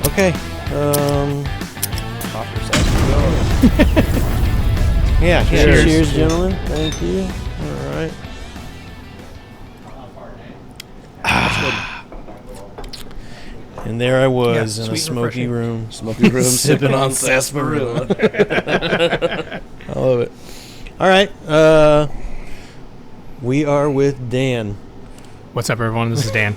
Okay. Pop your Sasparilla. Yeah. Cheers. Cheers, gentlemen. Thank you. All right. And there I was in a smoky room. Smoky room sipping on sarsaparilla. I love it. All right. We are with Dan. What's up, everyone? This is Dan.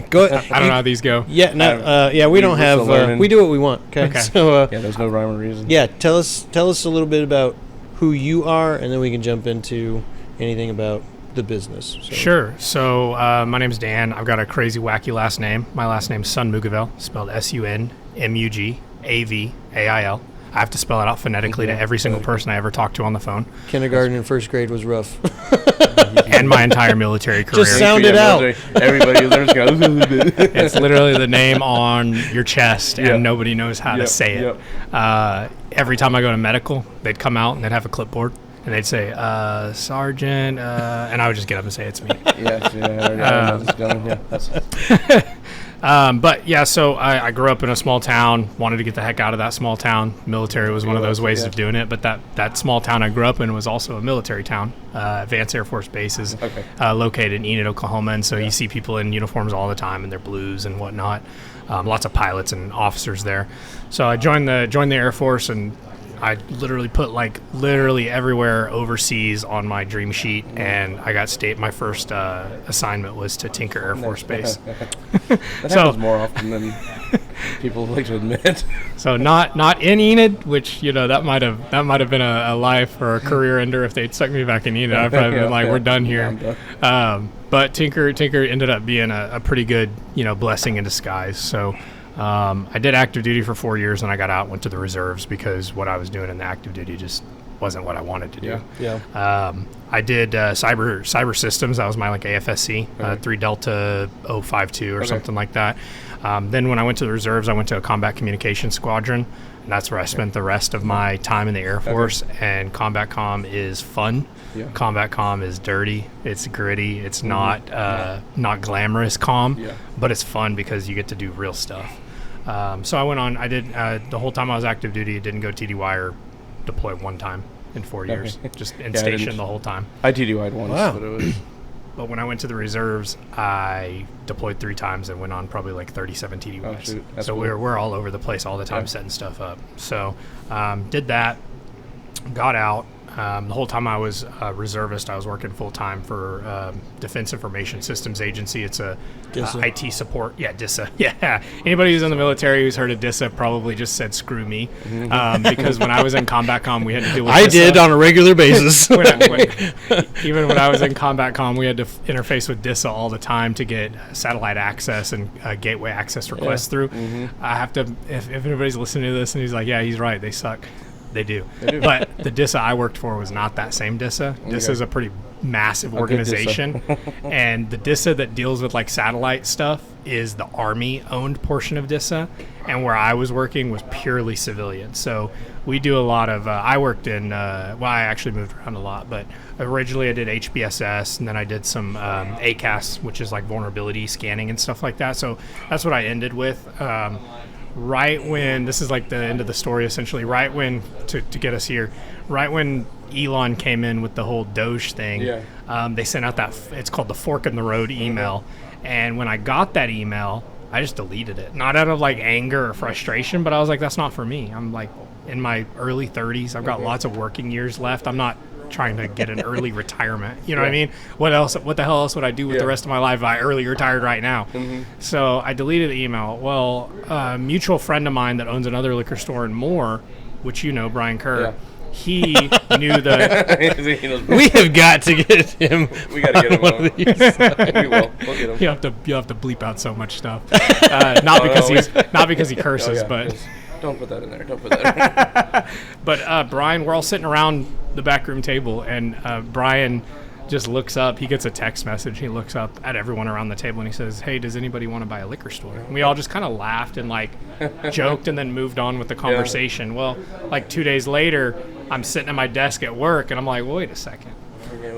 Go. I don't know how these go. Yeah. No. We don't have. We do what we want. Okay. So. Yeah. There's no rhyme or reason. Yeah. Tell us a little bit about who you are, and then we can jump into anything about the business. So. Sure. So my name's Dan. I've got a crazy, wacky last name. My last name's Sunmugavel, spelled Sunmugavel. I have to spell it out phonetically to every single person I ever talked to on the phone. Kindergarten and first grade was rough. And my entire military career. Just sound it out. Everybody learns. It's literally the name on your chest, and nobody knows how to say it. Every time I go to medical, they'd come out and they'd have a clipboard. And they'd say, Sergeant, and I would just get up and say, it's me. But yeah, so I grew up in a small town, wanted to get the heck out of that small town. Military was one of those ways of doing it, but that small town I grew up in was also a military town. Vance Air Force Base is located in Enid, Oklahoma, and so you see people in uniforms all the time, and they're blues and whatnot. Lots of pilots and officers there. So I joined the Air Force, and I literally put literally everywhere overseas on my dream sheet, and I got my first assignment was to Tinker Air Force Base. That happens more often than people like to admit. So not in Enid, which that might have been a life or a career ender if they'd stuck me back in Enid. I'd probably been like, we're done here. But Tinker ended up being a pretty good blessing in disguise. So. I did active duty for 4 years, and I got out, went to the reserves because what I was doing in the active duty just wasn't what I wanted to do. I did cyber systems. That was my AFSC, 3 Delta 052 or something like that. Then when I went to the reserves, I went to a combat communications squadron, and that's where I spent the rest of my time in the Air Force. And combat comm is fun. Combat comm is dirty. It's gritty. It's not glamorous comm, but it's fun because you get to do real stuff. So I went on. I did the whole time I was active duty. Didn't go TDY or deploy one time in 4 years. Just in station the whole time. I TDY'd once. Wow. But it was. But when I went to the reserves, I deployed 3 times and went on probably 37 TDYs. Oh, shoot. That's so cool. we're all over the place all the time setting stuff up. So did that, got out. The whole time I was a reservist, I was working full-time for Defense Information Systems Agency. It's a IT support. Yeah, DISA. Yeah. Anybody who's in the military who's heard of DISA probably just said, screw me. Because when I was in Combat Comm, we had to deal with DISA. I did on a regular basis. Even when I was in Combat Comm, we had to interface with DISA all the time to get satellite access and gateway access requests through. I have to, if anybody's listening to this and he's like, yeah, he's right, they suck. They do. But the DISA I worked for was not that same DISA. DISA is a pretty massive organization. And the DISA that deals with satellite stuff is the Army-owned portion of DISA. And where I was working was purely civilian. So we do a lot of, I worked in, I actually moved around a lot. But originally I did HBSS, and then I did some ACAS, which is vulnerability scanning and stuff like that. So that's what I ended with. Right when, this is the end of the story essentially, right when, to get us here, right when Elon came in with the whole Doge thing, they sent out it's called the Fork in the Road email. And when I got that email, I just deleted it. Not out of anger or frustration, but I was like, that's not for me. I'm in my early 30s. I've got lots of working years left. I'm not trying to get an early retirement. You know what I mean? What the hell else would I do with the rest of my life if I early retired right now? So I deleted the email. Well, a mutual friend of mine that owns another liquor store in Moore, which Brian Kerr, he knew the... We have got to get him. We got to get him one of these. We will. We'll get him. You'll have to bleep out so much stuff. Not because he curses, but... Don't put that in there. Don't put that in there. But Brian, we're all sitting around the back room table, and Brian just looks up. He gets a text message. He looks up at everyone around the table, and he says, hey, does anybody want to buy a liquor store? And we all just kind of laughed and joked and then moved on with the conversation. Well, 2 days later, I'm sitting at my desk at work, and I'm like, well, wait a second.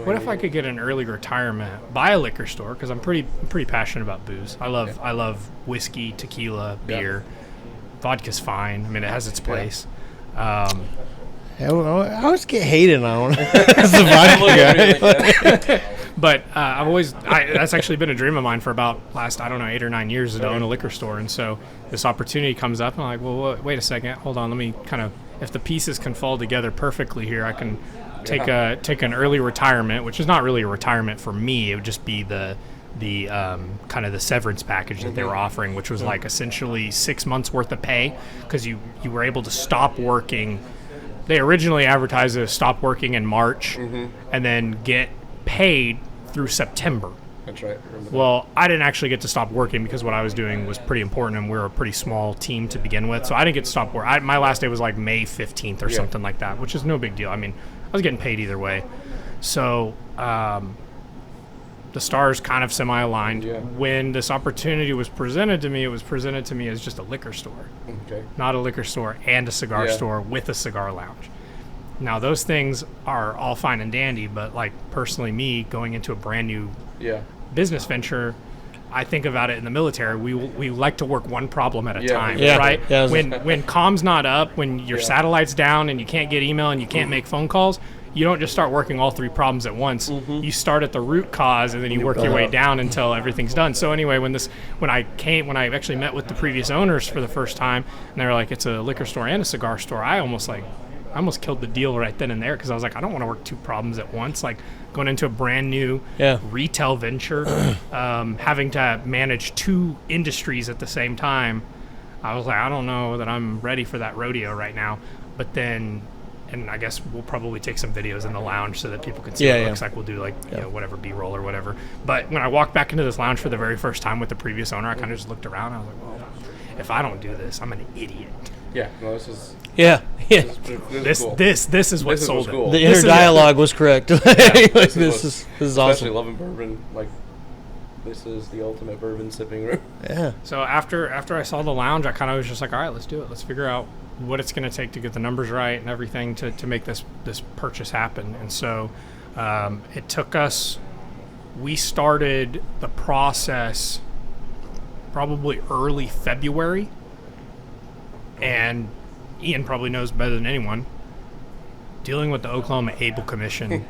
What if I could get an early retirement, buy a liquor store? Because I'm pretty passionate about booze. I love whiskey, tequila, beer. vodka's fine. I mean, it has its place. I always get hated on as the vodka guy. But that's actually been a dream of mine for about last, 8 or 9 years to own a liquor store. And so this opportunity comes up, and I'm like, well, wait a second, hold on, let me kind of, if the pieces can fall together perfectly here, I can take an early retirement, which is not really a retirement for me. It would just be the kind of the severance package that they were offering, which was like essentially 6 months worth of pay, because you were able to stop working. They originally advertised to stop working in March and then get paid through September. That's right. Well, I didn't actually get to stop working because what I was doing was pretty important, and we were a pretty small team to begin with. So I didn't get to stop work. My last day was like May 15th or something like that, which is no big deal. I mean, I was getting paid either way. So the stars kind of semi-aligned. Yeah. When this opportunity was presented to me, it was presented to me as just a liquor store. Okay. Not a liquor store and a cigar store with a cigar lounge. Now, those things are all fine and dandy, but like personally me going into a brand new business venture, I think about it in the military. We like to work one problem at a time, right? Yeah, when comm's not up, when your satellite's down and you can't get email and you can't make phone calls, you don't just start working all 3 problems at once. You start at the root cause and then you work your way down until everything's done. So anyway, when I actually met with the previous owners for the first time, and they were like, it's a liquor store and a cigar store, I almost killed the deal right then and there, because I was like, I don't want to work 2 problems at once. Like going into a brand new retail venture, having to manage 2 industries at the same time. I was like, I don't know that I'm ready for that rodeo right now. But then, and I guess we'll probably take some videos in the lounge so that people can see what it looks like. We'll do like you know, whatever B-roll or whatever. But when I walked back into this lounge for the very first time with the previous owner, I kind of just looked around. I was like, well, if I don't do this, I'm an idiot. Yeah, no, this is... This cool. this is what sold cool. it. The inner dialogue was correct. This is awesome. Especially loving bourbon, like this is the ultimate bourbon sipping room. Yeah. So after I saw the lounge, I kind of was just like, all right, let's do it. Let's figure out what it's going to take to get the numbers right and everything to make this purchase happen. And so it took us. We started the process probably early February, and Ian probably knows better than anyone, dealing with the Oklahoma Able Commission.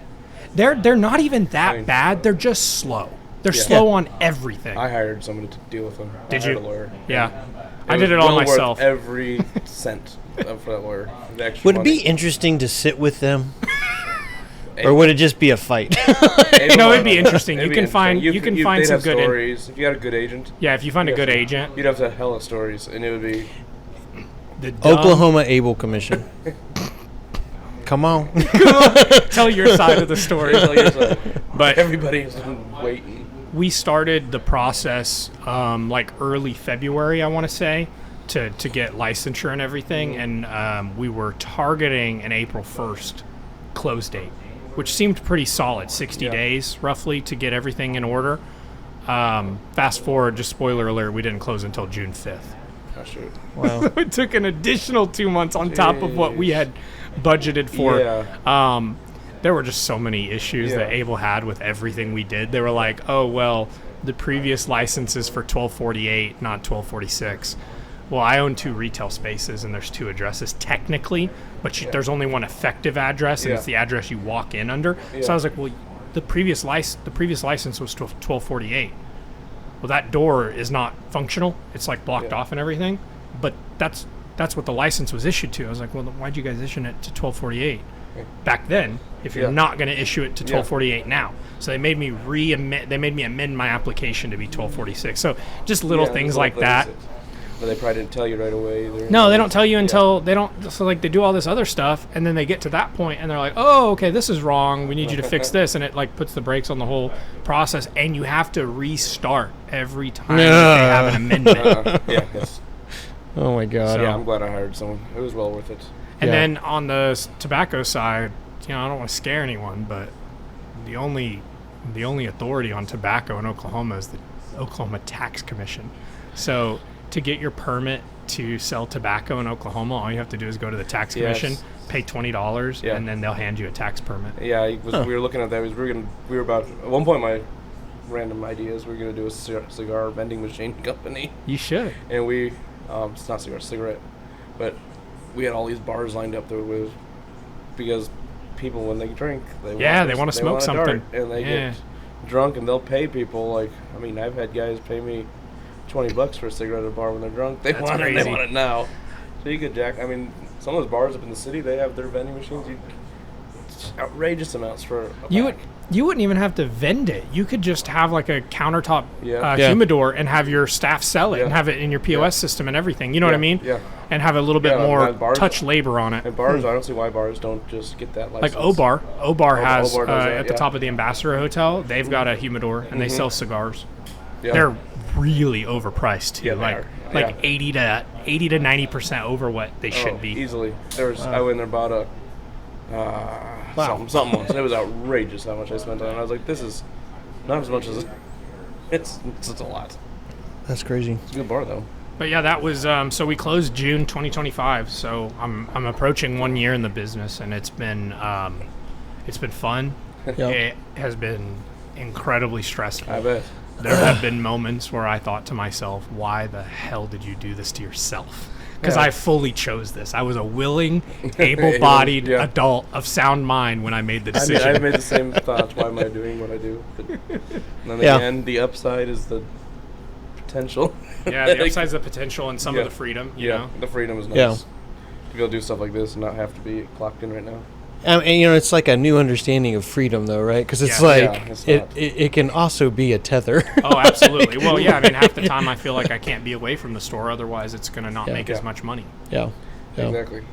They're not even that bad. They're just slow. They're slow on everything. I hired somebody to deal with them. Did I hired you? a lawyer. Yeah. I did it all myself. Every cent for that lawyer. Would it be interesting to sit with them? Or would it just be a fight? No, it'd be interesting. You can find some good stories. If you got a good agent. Yeah, if you find a good agent, you'd have to have hella stories, and it would be the Oklahoma Able Commission. Come on. Tell your side of the story. But everybody's waiting. We started the process like early February, I want to say, to get licensure and everything, and we were targeting an April 1st close date, which seemed pretty solid, 60 days roughly to get everything in order. Fast forward, just spoiler alert, we didn't close until June 5th. Oh, shoot. Wow. So it took an additional 2 months on top of what we had budgeted for. Yeah. There were just so many issues that Able had with everything we did. They were like, oh, well, the previous license is for 1248, not 1246. Well, I own 2 retail spaces, and there's 2 addresses technically, but there's only one effective address, and it's the address you walk in under. So I was like, well, the previous license was 1248. Well, that door is not functional. It's like blocked off and everything. But that's what the license was issued to. I was like, well, why'd you guys issue it to 1248 back then if you're not going to issue it to 1248 now? So they made me amend my application to be 1246. So just little things like that. But they probably didn't tell you right away either. No, they don't tell you until they don't. So like they do all this other stuff, and then they get to that point, and they're like, "Oh, okay, this is wrong. We need you to fix this," and it like puts the brakes on the whole process, and you have to restart every time that they have an amendment. Yes. Oh my God. So, I'm glad I hired someone. It was well worth it. And then on the tobacco side, I don't want to scare anyone, but the only authority on tobacco in Oklahoma is the Oklahoma Tax Commission. So to get your permit to sell tobacco in Oklahoma, all you have to do is go to the tax commission, pay $20, and then they'll hand you a tax permit. Yeah, we were looking at that. We were about at one point. My random ideas. We were gonna do a cigar vending machine company. You should. And we It's not cigar, cigarette. But we had all these bars lined up there with, because people, when they drink, they want to smoke want a something. dart, and they get drunk, and they'll pay people. Like, I mean, I've had guys pay me $20 for a cigarette at a bar when they're drunk. They want it. They want it now. So you could jack. I mean, some of those bars up in the city, they have their vending machines. Outrageous amounts for a pack. You wouldn't even have to vend it. You could just have like a countertop Yeah. humidor and have your staff sell it and Yeah. have it in your POS system and everything. You know what I mean? Yeah. And have a little bit more bars- touch labor on it. And bars, I don't see why bars don't just get that license. Like Obar has Obar does that, at the top of the Ambassador Hotel. They've got a humidor and they sell cigars. Yeah. They're really overpriced too. Yeah, they are. Like Yeah. 80 to 90% over what they should be. Easily. I went there and bought a something once. And it was outrageous how much I spent on it. I was like, this is not as much as it's a lot. That's crazy. It's a good bar though. But yeah, that was so we closed June 2025. So I'm approaching 1 year in the business, and it's been fun. Yep. It has been incredibly stressful. I bet. There have been moments where I thought to myself, why the hell did you do this to yourself? Because I fully chose this. I was a willing, able-bodied adult of sound mind when I made the decision. I made the same thoughts. Why am I doing what I do? But then again, the upside is the potential. Yeah, the upside's the potential and some of the freedom, you know? The freedom is nice. Yeah. To be able to do stuff like this and not have to be clocked in right now. And it's like a new understanding of freedom, though, right? Because it's it can also be a tether. Oh, absolutely. Well, yeah, I mean, half the time I feel like I can't be away from the store, otherwise it's going to not make as much money. Yeah. Exactly.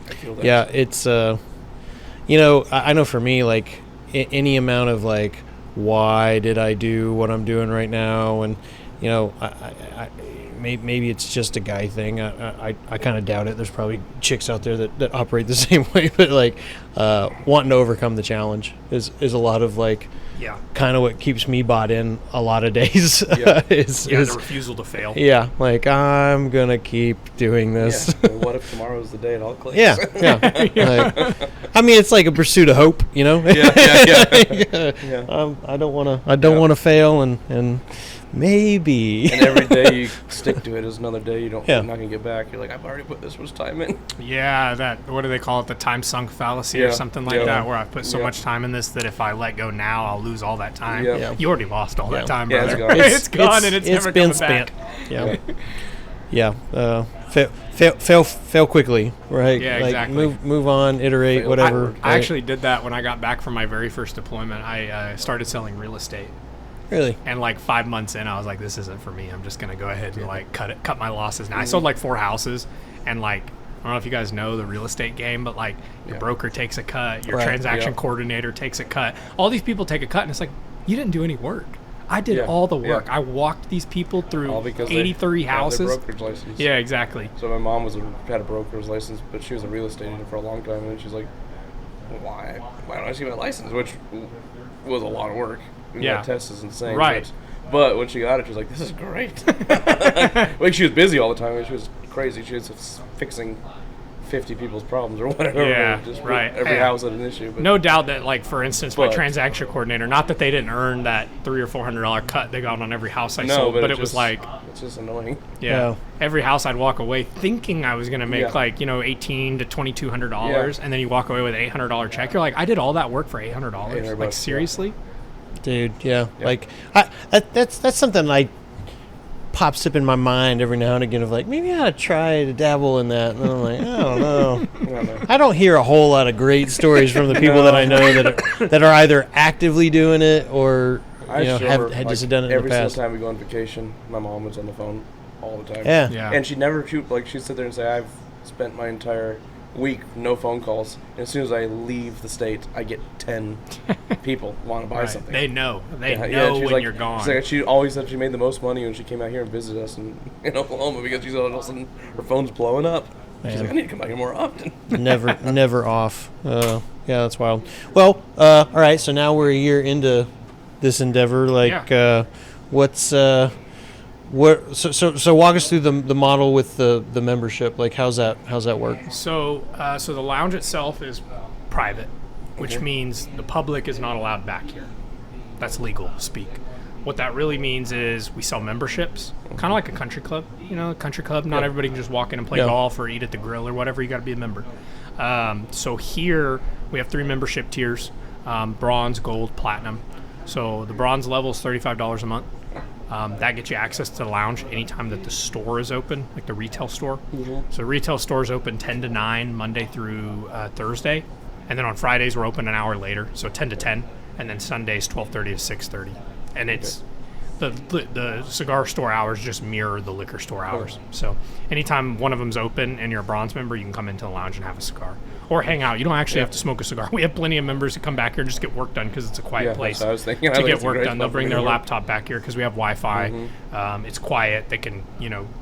I feel that. Yeah, it's, I know for me, like, any amount of, like, why did I do what I'm doing right now? And, maybe it's just a guy thing. I kind of doubt it. There's probably chicks out there that operate the same way, but like wanting to overcome the challenge is a lot of like kind of what keeps me bought in a lot of days. The refusal to fail. Yeah, like I'm gonna keep doing this. Yeah. What if tomorrow's the day it all clicks? Yeah. Like, I mean, it's like a pursuit of hope, you know. Yeah. I don't want to fail, and maybe. And every day you stick to it is another day you're not gonna get back. You're like, I've already put this much time in. Yeah, what do they call it? The time sunk fallacy or something like that, where I've put so much time in this that if I let go now, I'll lose all that time. Yeah. You already lost all that time, brother. It's gone. It's gone, and it's never coming back. Fail quickly, right? Yeah, like exactly. Move on, iterate, whatever. I actually did that when I got back from my very first deployment. I started selling real estate. Really? And like 5 months in, I was like, this isn't for me. I'm just gonna go ahead and like cut my losses. Now I sold like 4 houses, and like I don't know if you guys know the real estate game, but like your broker takes a cut, your transaction coordinator takes a cut. All these people take a cut, and it's like, you didn't do any work. I did all the work. I walked these people through 83 houses. Their brokerage license. Yeah, exactly. So my mom had a broker's license, but she was a real estate agent for a long time, and she's like, why don't I see my license? Which was a lot of work. That test is insane. Right. But when she got it, she was like, this is great. Like, she was busy all the time. She was crazy. She was fixing 50 people's problems or whatever. Yeah, just right. Every house had an issue. But no doubt that, like, for instance, my transaction coordinator, not that they didn't earn that $300 or $400 cut they got on every house I sold, but it was like, it's just annoying. Yeah. Every house I'd walk away thinking I was going to make like, $1,800 to $2,200, and then you walk away with an $800 check. You're like, I did all that work for $800. Like, seriously? Dude, like that's something like pops up in my mind every now and again of like, maybe I ought to try to dabble in that, and I'm like, I don't know. I don't hear a whole lot of great stories from the people that I know that are either actively doing it or have just done it in the every past. single time we go on vacation, my mom was on the phone all the time. Yeah. And she'd never she'd sit there and say, I've spent my entire week no phone calls, and as soon as I leave the state, I get 10 people want to buy something. They know when you're gone. She's like, she always said she made the most money when she came out here and visited us in Oklahoma, because she's all of a sudden her phone's blowing up. She's like, I need to come out here more often. never off. That's wild. Well, all right, so now we're a year into this endeavor. Like, what's So walk us through the model with the membership. Like, how's that work? So the lounge itself is private, which means the public is not allowed back here. That's legal speak. What that really means is we sell memberships, kind of like a country club. You know, a country club, not everybody can just walk in and play golf or eat at the grill or whatever. You got to be a member. So here we have 3 membership tiers, bronze, gold, platinum. So the bronze level is $35 a month. That gets you access to the lounge anytime that the store is open, like the retail store. So the retail store is open 10 to 9, Monday through Thursday. And then on Fridays, we're open an hour later, so 10 to 10. And then Sundays, 12:30 to 6:30. And it's the cigar store hours just mirror the liquor store hours. So anytime one of them's open and you're a bronze member, you can come into the lounge and have a cigar. Or hang out. You don't actually have to smoke a cigar. We have plenty of members who come back here and just get work done because it's a quiet place. I was thinking to get work done. They'll bring their laptop back here because we have Wi-Fi. It's quiet. They can,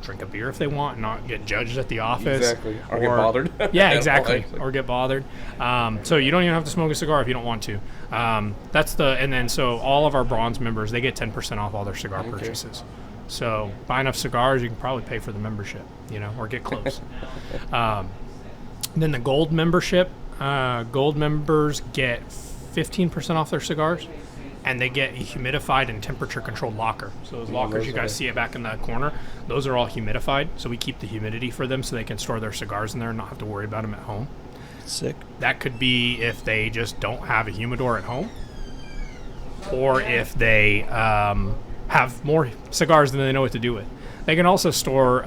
drink a beer if they want and not get judged at the office. Exactly. Or get bothered. Yeah, exactly. Or get bothered. So you don't even have to smoke a cigar if you don't want to. So all of our bronze members, they get 10% off all their cigar purchases. So buy enough cigars, you can probably pay for the membership, or get close. Then the gold membership, gold members get 15% off their cigars, and they get a humidified and temperature-controlled locker. So those lockers you guys see it back in the corner, those are all humidified, so we keep the humidity for them so they can store their cigars in there and not have to worry about them at home. Sick. That could be if they just don't have a humidor at home, or if they have more cigars than they know what to do with. They can also store,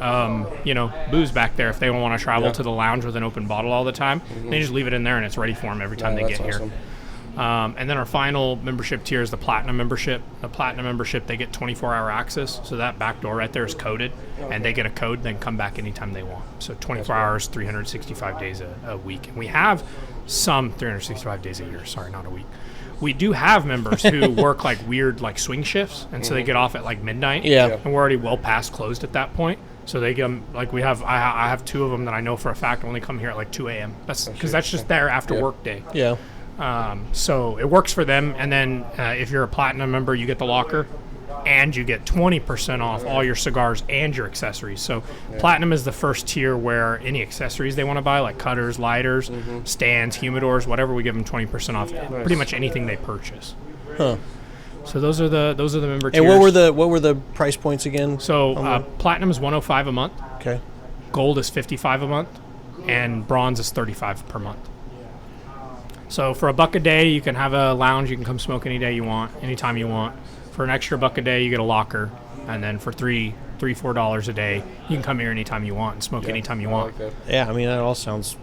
booze back there if they don't want to travel to the lounge with an open bottle all the time. They just leave it in there and it's ready for them every time they get here. And then our final membership tier is the platinum membership. The platinum membership, they get 24-hour access. So that back door right there is coded, and they get a code, then come back anytime they want. So 24 hours, 365 days a week. And we have some 365 days a year. Sorry, not a week. We do have members who work like weird like swing shifts, and so they get off at like midnight. And we're already well past closed at that point. So they get like I have 2 of them that I know for a fact only come here at like 2 a.m. That's because that's just their after work day. So it works for them. And then if you're a platinum member, you get the locker, and you get 20% off all your cigars and your accessories. So platinum is the first tier where any accessories they want to buy, like cutters, lighters, stands, humidors, whatever, we give them 20% off pretty much anything they purchase. So those are the member tiers. And what were the price points again? So platinum is $105 a month. Okay. Gold is $55 a month, and bronze is $35 per month. So for $1 a day, you can have a lounge. You can come smoke any day you want, anytime you want. For an extra $1 a day, you get a locker, and then for $4 a day, you can come here anytime you want and smoke anytime you want. Like that all sounds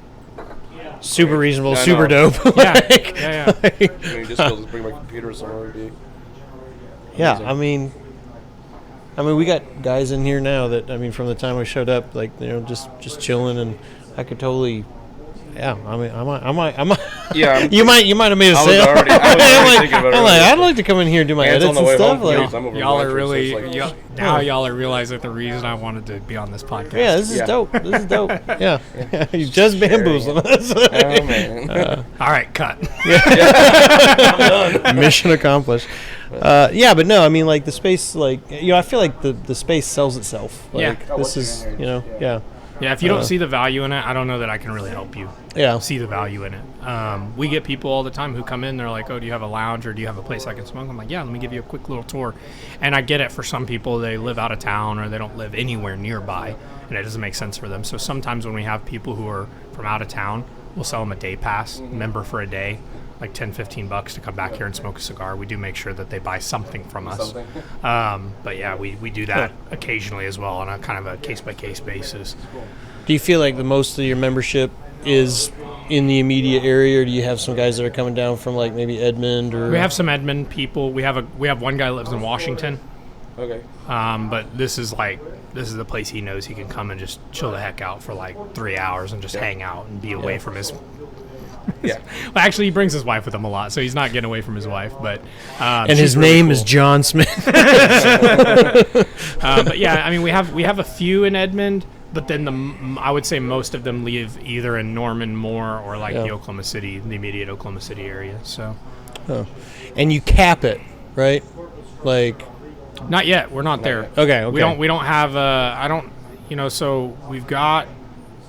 super reasonable, super dope. Yeah. I mean, just bring my computer somewhere. Would be amazing. I mean, we got guys in here now that from the time I showed up, like just chilling, and I could totally. Yeah, I might. Yeah, you might have made a sale. I was already thinking about it. I'm like, I'd like to come in here and do my edits on the and way stuff. home, Like, y'all are really y'all are realizing the reason I wanted to be on this podcast. Yeah, this is dope. This is dope. Yeah. You just bamboozled us. Oh man. All right, cut. Mission accomplished. But no, like the space, I feel like the space sells itself. Like this is, Yeah, if you don't see the value in it, I don't know that I can really help you see the value in it. We get people all the time who come in, they're like, oh, do you have a lounge or do you have a place I can smoke? I'm like, yeah, let me give you a quick little tour. And I get it, for some people, they live out of town or they don't live anywhere nearby, and it doesn't make sense for them. So sometimes when we have people who are from out of town, we'll sell them a day pass, member for a day, like $10-15 to come back here and smoke a cigar. We do make sure that they buy something from us. But yeah, we do that occasionally as well on a kind of a case-by-case basis. Do you feel like the most of your membership is in the immediate area, or do you have some guys that are coming down from like maybe Edmond? Or we have some Edmond people. We have one guy that lives in Washington. Okay. But this is the place he knows he can come and just chill the heck out for like 3 hours and just hang out and be away from his. Well, actually, he brings his wife with him a lot, so he's not getting away from his wife. But and his name is John Smith. But yeah, we have a few in Edmond, but then I would say most of them live either in Norman, Moore, or like the Oklahoma City, the immediate Oklahoma City area. So, and you cap it, right? Like, not yet. We're not there. Okay. We don't have. I don't. So we've got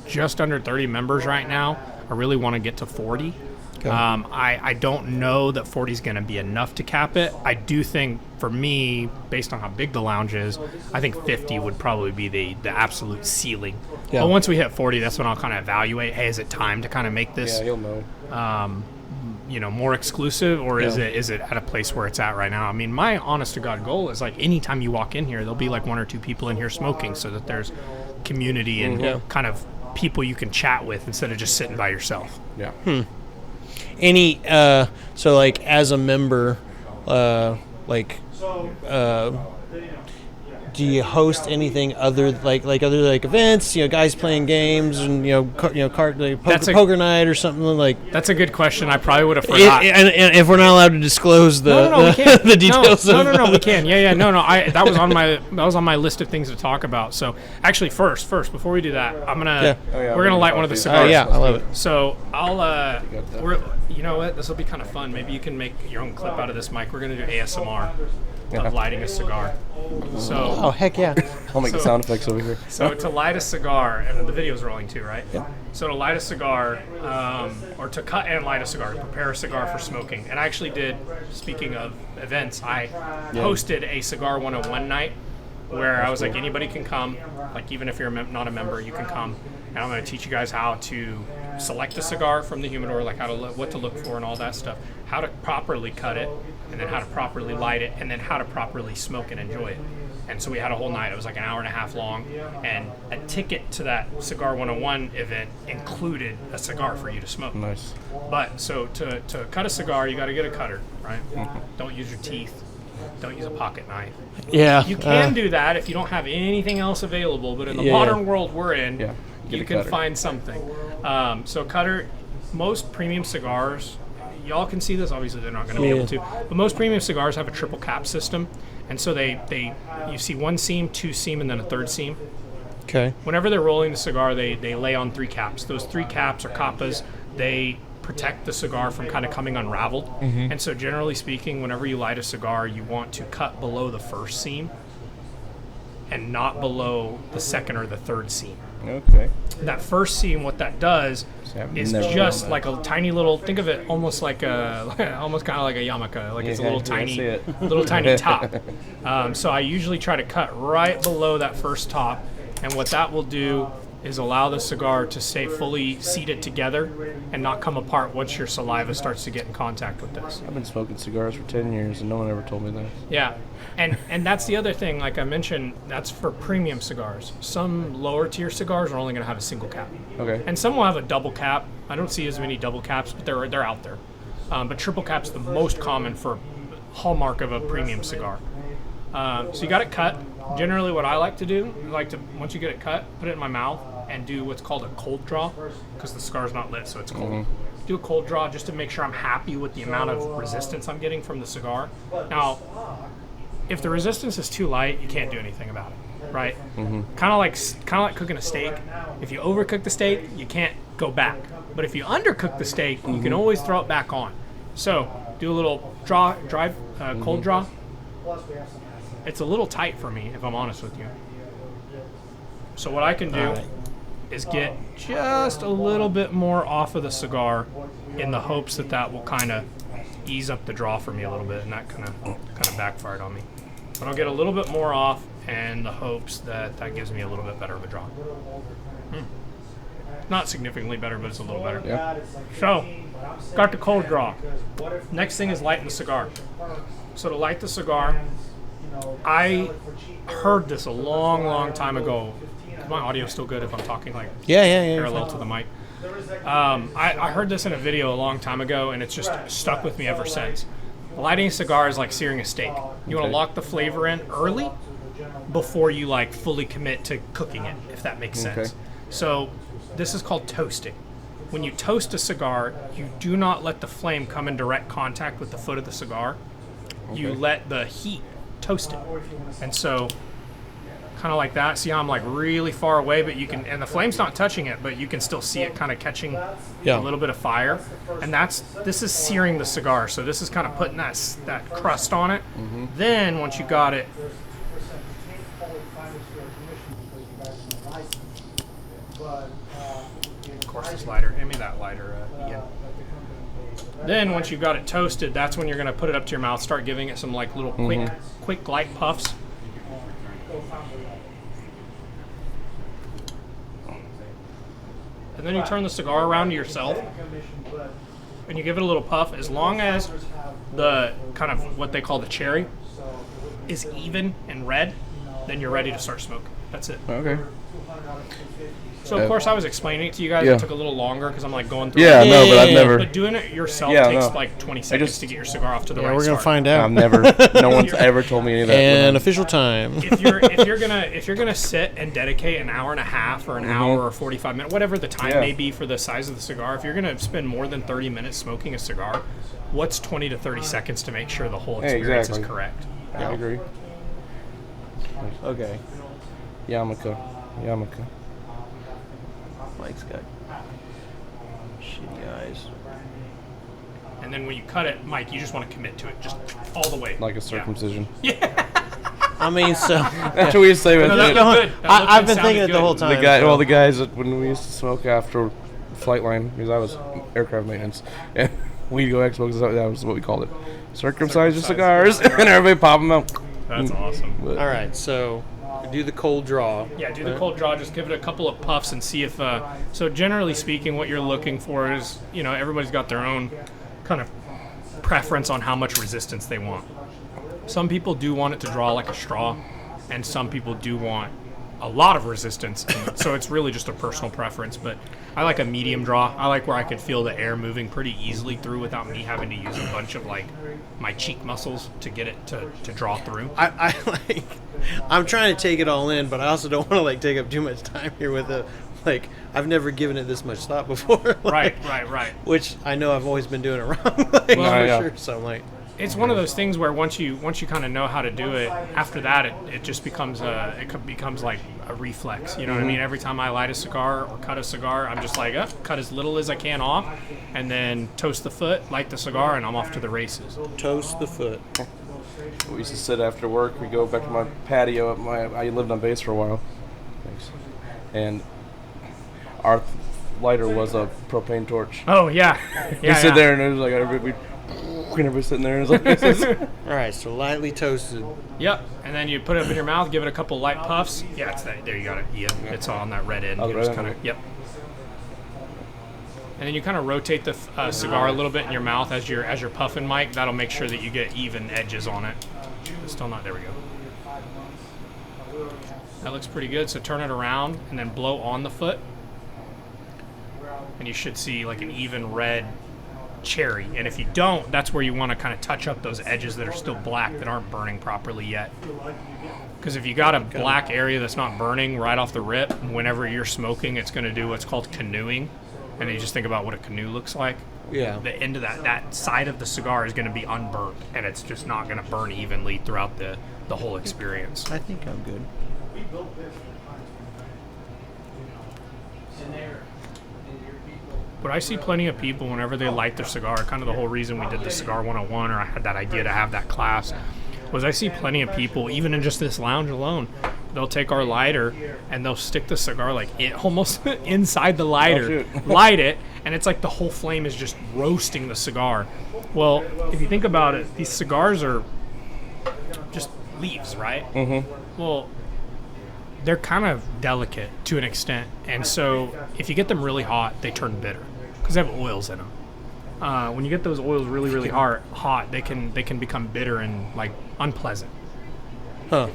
just under 30 members right now. I really want to get to 40. Okay. I don't know that 40 is going to be enough to cap it. I do think, for me, based on how big the lounge is, I think 50 would probably be the absolute ceiling. Yeah. But once we hit 40, that's when I'll kind of evaluate, hey, is it time to kind of make this Yeah, he'll know. more exclusive, or is Yeah. it at a place where it's at right now? I mean, my honest to God goal is, like, anytime you walk in here, there'll be like 1 or 2 people in here smoking, so that there's community and kind of people you can chat with instead of just sitting by yourself. Yeah. Any so like as a member, do you host anything other other events? Guys playing games and poker night or something like. That's a good question. I probably would have forgot. And if we're not allowed to disclose No, we can. the details, No, we can. Yeah. No. That was on my list of things to talk about. So actually, first, before we do that, we're gonna light one of the cigars. Yeah, I love it. So you know what? This will be kind of fun. Maybe you can make your own clip out of this, Mike. We're gonna do ASMR of lighting a cigar. So. Oh heck yeah! I'll make the sound effects over here. So to light a cigar, and the video's rolling too, right? Yeah. So to light a cigar, or to cut and light a cigar, to prepare a cigar for smoking. And I actually did, speaking of events, I hosted a Cigar 101 night where I was like, anybody can come, like even if you're not a member, you can come. And I'm going to teach you guys how to select a cigar from the humidor, like what to look for and all that stuff, how to properly cut it, and then how to properly light it, and then how to properly smoke and enjoy it. And so we had a whole night. It was like an hour and a half long, and a ticket to that Cigar 101 event included a cigar for you to smoke. Nice. But so to cut a cigar, you got to get a cutter, right? Don't use your teeth. Don't use a pocket knife. Yeah. You can do that if you don't have anything else available, but in the modern world we're in, you can find something. So cutter, most premium cigars, y'all can see this, obviously they're not going to be able to, but most premium cigars have a triple cap system, and so you see 1 seam, 2 seam, and then a 3rd seam. Okay. Whenever they're rolling the cigar, they lay on 3 caps. Those 3 caps are capas. They protect the cigar from kind of coming unraveled. And so generally speaking, whenever you light a cigar, you want to cut below the 1st seam and not below the 2nd or the 3rd seam. Okay. That 1st seam, what that does is just like a tiny little, think of it almost like almost kind of like a yarmulke, like it's a little tiny top. So I usually try to cut right below that 1st top, and what that will do is allow the cigar to stay fully seated together and not come apart once your saliva starts to get in contact with this. I've been smoking cigars for 10 years and no one ever told me that. Yeah, and that's the other thing, like I mentioned, that's for premium cigars. Some lower tier cigars are only going to have a single cap. Okay. And some will have a double cap. I don't see as many double caps, but they're out there. But triple cap's the most common for hallmark of a premium cigar. So you got it cut. Generally what I like to do, once you get it cut, put it in my mouth and do what's called a cold draw, because the cigar's not lit, so it's cold. Do a cold draw just to make sure I'm happy with the amount of resistance I'm getting from the cigar. Now, if the resistance is too light, you can't do anything about it, right? Kind of like cooking a steak. If you overcook the steak, you can't go back. But if you undercook the steak, you can always throw it back on. So do a little cold draw. It's a little tight for me, if I'm honest with you. So what I can do is get just a little bit more off of the cigar in the hopes that will kind of ease up the draw for me a little bit, and that kind of backfired on me. But I'll get a little bit more off in the hopes that gives me a little bit better of a draw. Not significantly better, but it's a little better. Yeah. So, got the cold draw. Next thing is lighting the cigar. So to light the cigar, I heard this a long time ago. Is my audio still good if I'm talking like parallel to the mic? I heard this in a video a long time ago, and it's just stuck with me ever since. Lighting a cigar is like searing a steak. You want to lock the flavor in early before you fully commit to cooking it, if that makes sense. So this is called toasting. When you toast a cigar, you do not let the flame come in direct contact with the foot of the cigar. You let the heat toast it. And so kind of like that. See how I'm really far away, but you can, and the flame's not touching it, but you can still see it kind of catching a little bit of fire. And this is searing the cigar. So this is kind of putting that crust on it. Then once you got it, Of course, this lighter. Hand me that lighter, Ian. Then once you've got it toasted, that's when you're going to put it up to your mouth, start giving it some like little quick light puffs. And then you turn the cigar around to yourself and you give it a little puff. As long as the kind of what they call the cherry is even and red, then you're ready to start smoking. That's it. Okay. So of course I was explaining it to you guys. Yeah. It took a little longer because I'm like going through. Yeah, it. no, but I've never. But doing it yourself Yeah, takes no. like 20 seconds to get your cigar off to the right we're start. gonna find out. I've never. No one's ever told me any of that. And official time. if you're gonna sit and dedicate an hour and a half or an hour or 45 minutes, whatever the time may be for the size of the cigar, if you're gonna spend more than 30 minutes smoking a cigar, what's 20 to 30 seconds to make sure the whole experience is correct? I agree. Okay. Yarmulke. Mike's got shitty eyes. And then when you cut it, Mike, you just want to commit to it, just all the way. Like a circumcision. I mean, so That's what we used to say. No, that looked good. That looked I've been and thinking it sounded the whole good. time. The guys that when we used to smoke after flight line, because I was aircraft maintenance, and we'd go smoke. That was what we called it. Circumcise your cigars, and everybody pop them out. That's awesome. But, All right, so do the cold draw. Yeah, do the cold draw. Just give it a couple of puffs and see if. So generally speaking, what you're looking for is, everybody's got their own kind of preference on how much resistance they want. Some people do want it to draw like a straw, and some people do want a lot of resistance. So it's really just a personal preference. But I like a medium draw. I like where I can feel the air moving pretty easily through without me having to use a bunch of like my cheek muscles to get it to draw through. I'm trying to take it all in, but I also don't want to like take up too much time here with it. Like, I've never given it this much thought before. Right. Which I know I've always been doing it wrong. Sure. So I'm like, it's one of those things where once you kind of know how to do it, after that it just becomes like a reflex. You know what I mean? Every time I light a cigar or cut a cigar, I'm just like, cut as little as I can off, and then toast the foot, light the cigar, and I'm off to the races. toast the foot. we used to sit after work. We go back to my patio. I lived on base for a while. Thanks. And our lighter was a propane torch. Oh yeah. We sit there and it was like everybody sitting there and it was like this. All right, so lightly toasted. Yep. And then you put it up in your mouth, give it a couple light puffs. Yeah, it's that. There you got it. Yeah, it's all on that red end. Oh, You the just red kinda, end. yep. And then you kind of rotate the cigar a little bit in your mouth as you're puffing, Mike. That'll make sure that you get even edges on it. It's still not. There we go. That looks pretty good. So turn it around and then blow on the foot, and you should see like an even red cherry. And if you don't, that's where you want to kind of touch up those edges that are still black that aren't burning properly yet. Because if you got a black area that's not burning right off the rip, whenever you're smoking, it's going to do what's called canoeing. And you just think about what a canoe looks like. Yeah. The end of that side of the cigar is going to be unburnt, and it's just not going to burn evenly throughout the whole experience. I think I'm good. But I see plenty of people whenever they light their cigar, kind of the whole reason we did the Cigar 101, or I had that idea to have that class, was I see plenty of people, even in just this lounge alone, they'll take our lighter and they'll stick the cigar like almost inside the lighter, light it, and it's like the whole flame is just roasting the cigar. Well, if you think about it, these cigars are just leaves, right? Mm-hmm. Well, they're kind of delicate to an extent, and so if you get them really hot, they turn bitter because they have oils in them. When you get those oils really, really hot, they can become bitter and like unpleasant. Huh.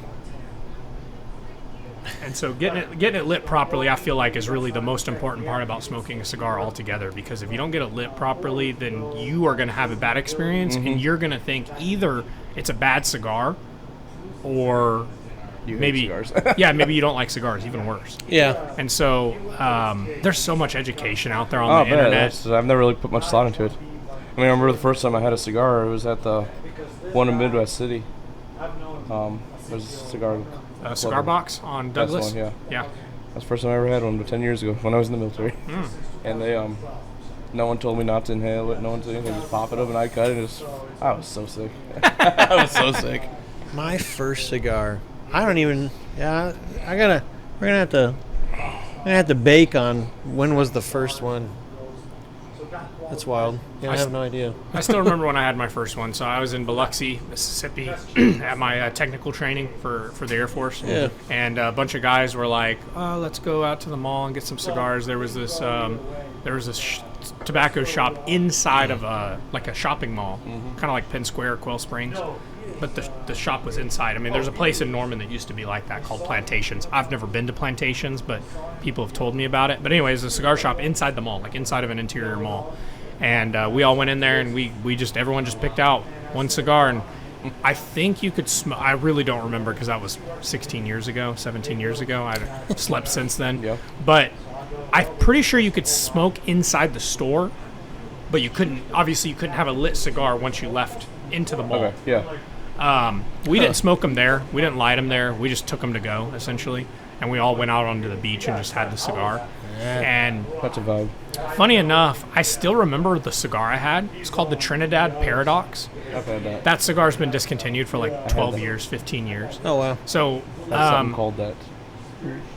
And so getting it lit properly, I feel like, is really the most important part about smoking a cigar altogether. Because if you don't get it lit properly, then you are going to have a bad experience, and you're going to think either it's a bad cigar, or maybe maybe you don't like cigars, even worse. Yeah. And so there's so much education out there on the internet. I've never really put much thought into it. I mean, I remember the first time I had a cigar, it was at the one in Midwest City. There's a cigar. Cigar box on Douglas. That's the one, Yeah. That's the first time I ever had one, but 10 years ago when I was in the military. And they, no one told me not to inhale it. No one said anything. Just pop it up and I cut it. I was so sick. I was so sick. My first cigar. I don't even. Yeah, we're gonna have to I had to bake on when was the first one. That's wild. Yeah, I have no idea. I still remember when I had my first one. So I was in Biloxi, Mississippi, at my technical training for the Air Force. Yeah. And a bunch of guys were like, "Oh, let's go out to the mall and get some cigars." There was this tobacco shop inside of a shopping mall, kind of like Penn Square, Quail Springs. But the shop was inside. I mean, there's a place in Norman that used to be like that called Plantations. I've never been to Plantations, but people have told me about it. But anyways, a cigar shop inside the mall, like inside of an interior mall. And we all went in there, and everyone just picked out one cigar. And I think you could smoke. I really don't remember because that was 17 years ago. I've slept since then. Yeah. But I'm pretty sure you could smoke inside the store, but you couldn't. Obviously, you couldn't have a lit cigar once you left into the mall. Okay. Yeah. We didn't smoke them there. We didn't light them there. We just took them to go, essentially. And we all went out onto the beach and just had the cigar. And That's a vibe. funny enough, I still remember the cigar I had. It's called the Trinidad Paradox. I've had that. That cigar's been discontinued for like 12 years, 15 years. Oh, wow. So That's something called that.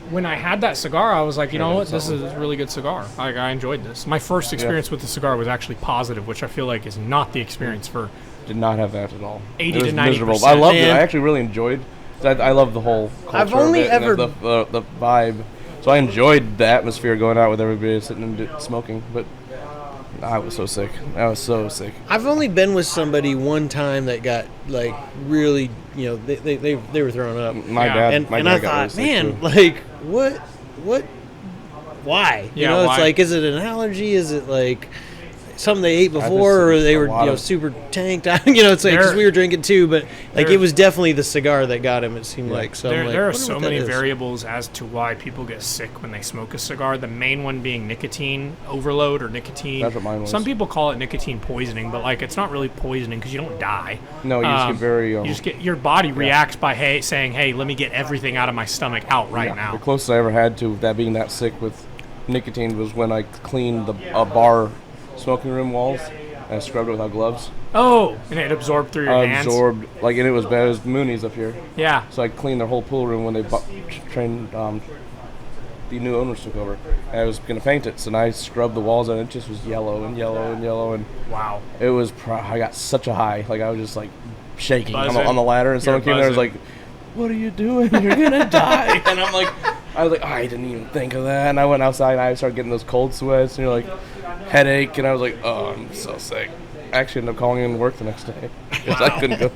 when I had that cigar, I was like, you know Yeah, what, this is a really good cigar. Like, I enjoyed this. My first experience with the cigar was actually positive, which I feel like is not the experience for Did not have that at all. 80 it to was 90%. miserable. I loved it. Man. I actually really enjoyed. I love the whole culture. I've only of it and ever- the vibe. So I enjoyed the atmosphere going out with everybody sitting and smoking. But I was so sick. I've only been with somebody one time that got like really, they were throwing up. My Yeah. dad. And my and dad I got thought, really sick, man, too. like why? Yeah, It's why? like, is it an allergy? Is it like something they ate think before, or it's they a were lot of- super tanked? It's like because There- we were drinking too, but like there- it was definitely the cigar that got him. It seemed like so. I'm There, like, there are wonder so what that many is. variables as to why people get sick when they smoke a cigar. The main one being nicotine overload or nicotine. That's what mine was. Some people call it nicotine poisoning, but like it's not really poisoning because you don't die. No, you just get very. You just get your body reacts by saying, "Hey, let me get everything out of my stomach out right The now." closest I ever had to that being that sick with nicotine was when I cleaned a bar smoking room walls and I scrubbed it without gloves. Oh, and it absorbed through your hands. Absorbed, like, and it was bad as Moonies up here. Yeah. So I cleaned their whole pool room when they trained, the new owners took over. And I was going to paint it, so I scrubbed the walls and it just was yellow and yellow and yellow. And Wow. it was, I got such a high. Like, I was just like shaking on Buzzing. the ladder, and someone You're came there and was buzzing. like, "What are you doing? You're going to die." And I was like, I didn't even think of that. And I went outside and I started getting those cold sweats and like headache. And I was like, oh, I'm so sick. I actually ended up calling in work the next day because I couldn't go. It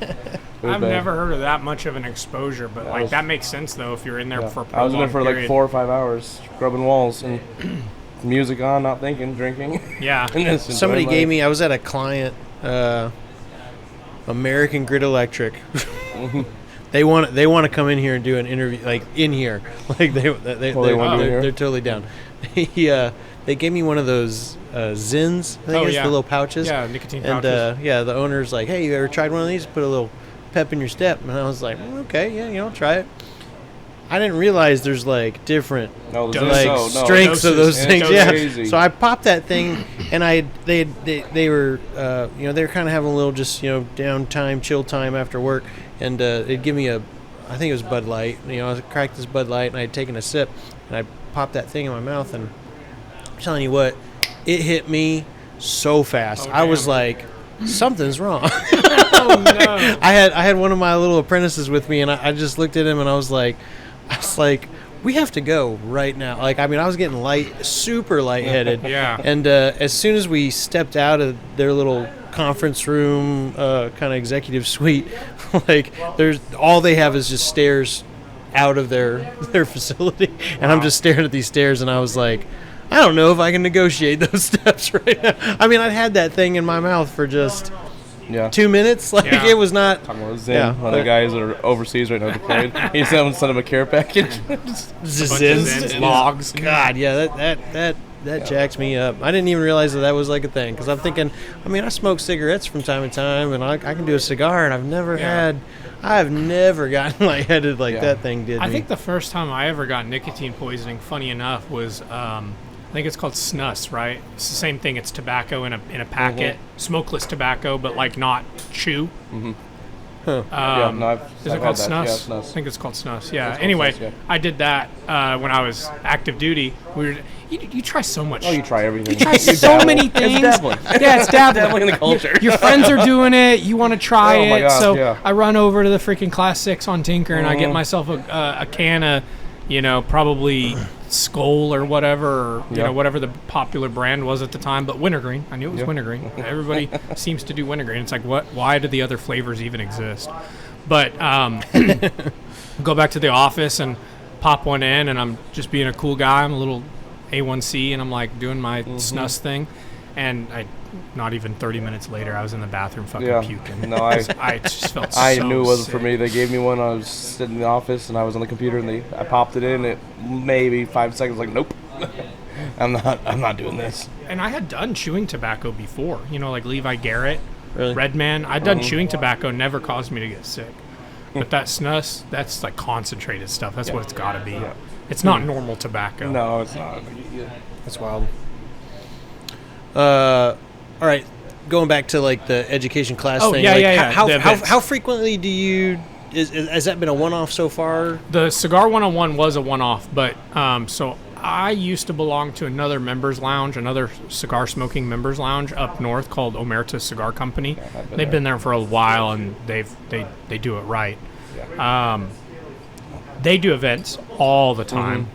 was I've bad. never heard of that much of an exposure, but like was- that makes sense though if you're in there Yeah. for a I was in there prolonged for like period. 4 or 5 hours scrubbing walls and music on, not thinking, drinking. Yeah. And just Somebody enjoying gave life. me. I was at a client, American Grid Electric. They want to come in here and do an interview, like in here, like they wanna do it here? they're totally down. They gave me one of those Zins, I think Oh, it's yeah. the little pouches. Yeah, nicotine And pouches. the owner's like, "Hey, you ever tried one of these? Put a little pep in your step." And I was like, "Okay, yeah, I'll try it." I didn't realize there's like different No, Dose. like no, strengths of those Doses. things. Doses. Yeah. Crazy. So I popped that thing, and they were they were kind of having a little just downtime, chill time after work, and they'd give me I think it was Bud Light. I cracked this Bud Light, and I'd taken a sip, and I popped that thing in my mouth, and I'm telling you what, it hit me so fast. Oh, I was damn. like, something's wrong. Oh no. I had one of my little apprentices with me, and I just looked at him, and I was like, we have to go right now. Like, I mean, I was getting super lightheaded. Yeah. And as soon as we stepped out of their little conference room, kind of executive suite, like, there's all they have is just stairs out of their facility, and I'm just staring at these stairs, and I was like, I don't know if I can negotiate those steps right now. I mean, I'd had that thing in my mouth for just Yeah. 2 minutes. Like, Yeah. it was not. Talking about Zen, Yeah. one of the guys that are overseas right now deployed. He sent him a care package. Bunch of Zins, Zins, logs. God, yeah, that jacks me up. I didn't even realize that was like a thing, because I'm thinking, I mean, I smoke cigarettes from time to time, and I can do a cigar, and I've never gotten lightheaded like Yeah. that thing did I me. think the first time I ever got nicotine poisoning, funny enough, was I think it's called snus, right? It's the same thing. It's tobacco in a packet, smokeless tobacco, but like not chew. Yeah, no, Is I've it had called that. snus? Yeah, snus. I think it's called snus. Yeah. It's called Anyway, snus, yeah. I did that when I was active duty. You try so much. Oh, you try everything. You try so many things. It's dabbling. Yeah, it's dabbling. Dabbling in the culture. Your friends are doing it. You want to try Oh my it. God, So yeah. I run over to the freaking Class 6 on Tinker and I get myself a can of, probably Skoal or whatever, or, Yeah. whatever the popular brand was at the time. But wintergreen. I knew it was wintergreen. Everybody seems to do wintergreen. It's like, why do the other flavors even exist? But go back to the office and pop one in, and I'm just being a cool guy. I'm a little A1C, and I'm like doing my snus thing, and not even 30 minutes later, I was in the bathroom fucking puking. No, I just felt I so knew it wasn't sick. for me. They gave me one. I was sitting in the office, and I was on the computer, and I popped it in. It maybe 5 seconds. Like, nope, I'm not doing this. And I had done chewing tobacco before, like Levi Garrett, Really? Redman. I'd done chewing tobacco, never caused me to get sick. But that snus, that's like concentrated stuff. That's what it's got to be. Yeah. It's not normal tobacco. No, it's not. That's wild. All right, going back to like the education class Oh, thing. yeah, like, yeah. How, The how, events. how frequently do you? Has that been a one-off so far? The Cigar 101 was a one-off, but so I used to belong to another members lounge, another cigar smoking members lounge up north called Omerta Cigar Company. They've been there for a while, and they do it right. They do events all the time,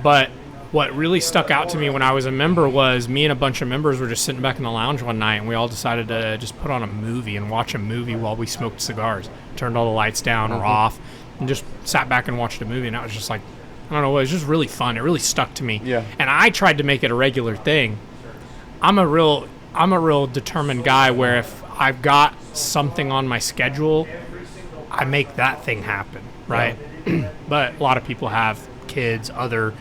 but what really stuck out to me when I was a member was me and a bunch of members were just sitting back in the lounge one night, and we all decided to just put on a movie and watch a movie while we smoked cigars. Turned all the lights down or off, and just sat back and watched a movie. And that was just like, I don't know, it was just really fun. It really stuck to me. Yeah. And I tried to make it a regular thing. I'm a real determined guy where if I've got something on my schedule, I make that thing happen, right? But a lot of people have kids, other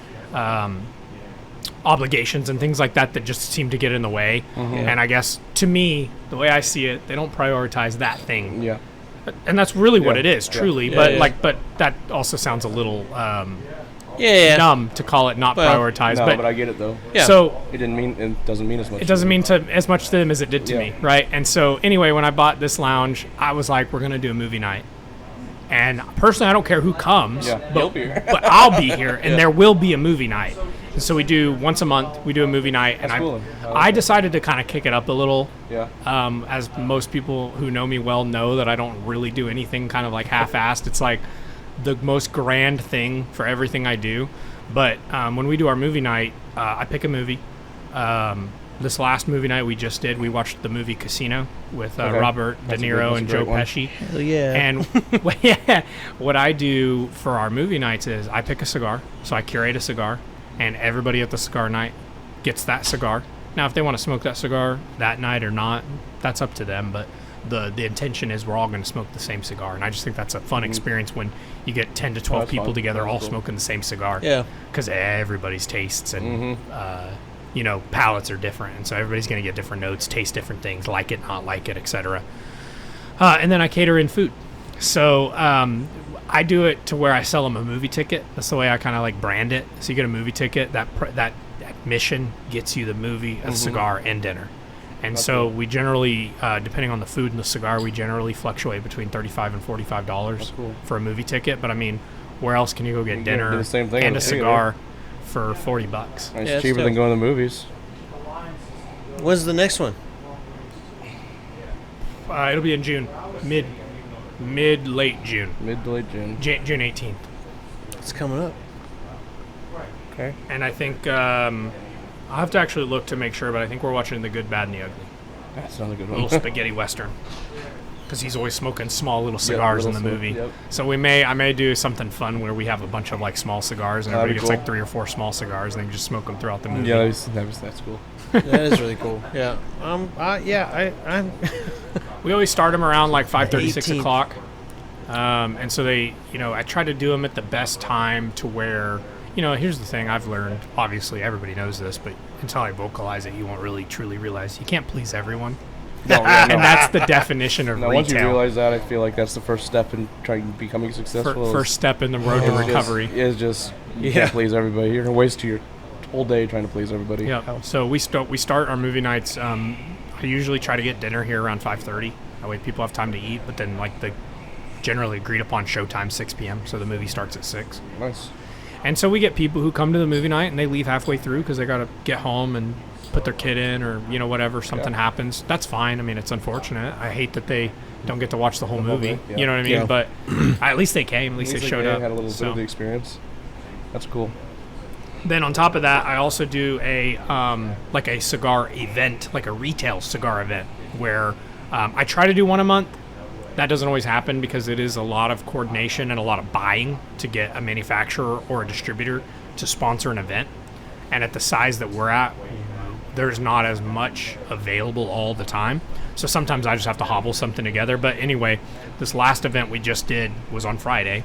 obligations and things like that just seem to get in the way. And I guess to me, the way I see it, they don't prioritize that thing. Yeah. And that's really what Yeah. it is, truly. Yeah, But yeah. but that also sounds a little Yeah. numb to call it not Well, prioritized. No, but but I get it though. Yeah. so It doesn't mean as much. it doesn't mean to as much to them as it did to Yeah. me, right? And so anyway, when I bought this lounge, I was like, we're gonna do a movie night. And personally, I don't care who comes, Yeah, you'll be here. but I'll be here, and there will be a movie night. And so we do once a month. We do a movie night, and That's cool. I decided to kind of kick it up a little. Yeah. As most people who know me well know that I don't really do anything kind of like half-assed. It's like the most grand thing for everything I do. But when we do our movie night, I pick a movie. This last movie night we just did, we watched the movie Casino with Okay. Robert De That's a Niro great- and that's a Joe great one. Pesci. Hell yeah. And what I do for our movie nights is I pick a cigar. So I curate a cigar, and everybody at the cigar night gets that cigar. Now, if they want to smoke that cigar that night or not, that's up to them. But the intention is we're all going to smoke the same cigar. And I just think that's a fun experience when you get 10 to 12 that's people fun. together all That's cool. smoking the same cigar. Yeah. Because everybody's tastes and palates are different, and so everybody's going to get different notes, taste different things, like it, not like it, etc. And then I cater in food. So I do it to where I sell them a movie ticket. That's the way I kind of like brand it. So you get a movie ticket. That admission gets you the movie, a cigar, and dinner. And so we generally, depending on the food and the cigar, we generally fluctuate between $35 and $45 cool. for a movie ticket. But I mean, where else can you go get can dinner do the same thing and in a the theater. cigar for $40? And it's Yeah, it's cheaper than dope. going to the movies. When's the next one? It'll be in June, late June, Mid to late June. June 18th. It's coming up. Okay. And I think I'll have to actually look to make sure, but I think we're watching The Good, Bad, and the Ugly. That's not a good Little one. spaghetti western. Because he's always smoking small little cigars in the little movie. yep. So I may do something fun where we have a bunch of like small cigars, and That'd everybody be gets cool. like 3 or 4 small cigars, and they can just smoke them throughout the movie. Yeah, that's cool. That is really cool. Yeah. I'm. We always start them around like 5:30, 6 18th. o'clock. And so they, I try to do them at the best time to where, here's the thing I've learned. Obviously, everybody knows this, but until I vocalize it, you won't really truly realize you can't please everyone. No, yeah, no. And that's the definition of Now, retail. once you realize that, I feel like that's the first step in becoming successful. First step in the road to recovery. Is just you Yeah. can't please everybody. You're gonna waste your whole day trying to please everybody. Yeah. So we start our movie nights. I usually try to get dinner here around 5:30. That way people have time to eat. But then like the generally agreed upon showtime 6 p.m. So the movie starts at 6. Nice. And so we get people who come to the movie night and they leave halfway through because they got to get home and put their kid in, or whatever, something happens. That's fine. I mean, it's unfortunate. I hate that they don't get to watch the whole movie. You know what I mean? But at least they came. At least they showed up. Had a little bit of the experience. That's cool. Then on top of that, I also do a like a cigar event, like a retail cigar event, where I try to do one a month. That doesn't always happen because it is a lot of coordination and a lot of buying to get a manufacturer or a distributor to sponsor an event. And at the size that we're at, there's not as much available all the time. So sometimes I just have to hobble something together. But anyway, this last event we just did was on Friday,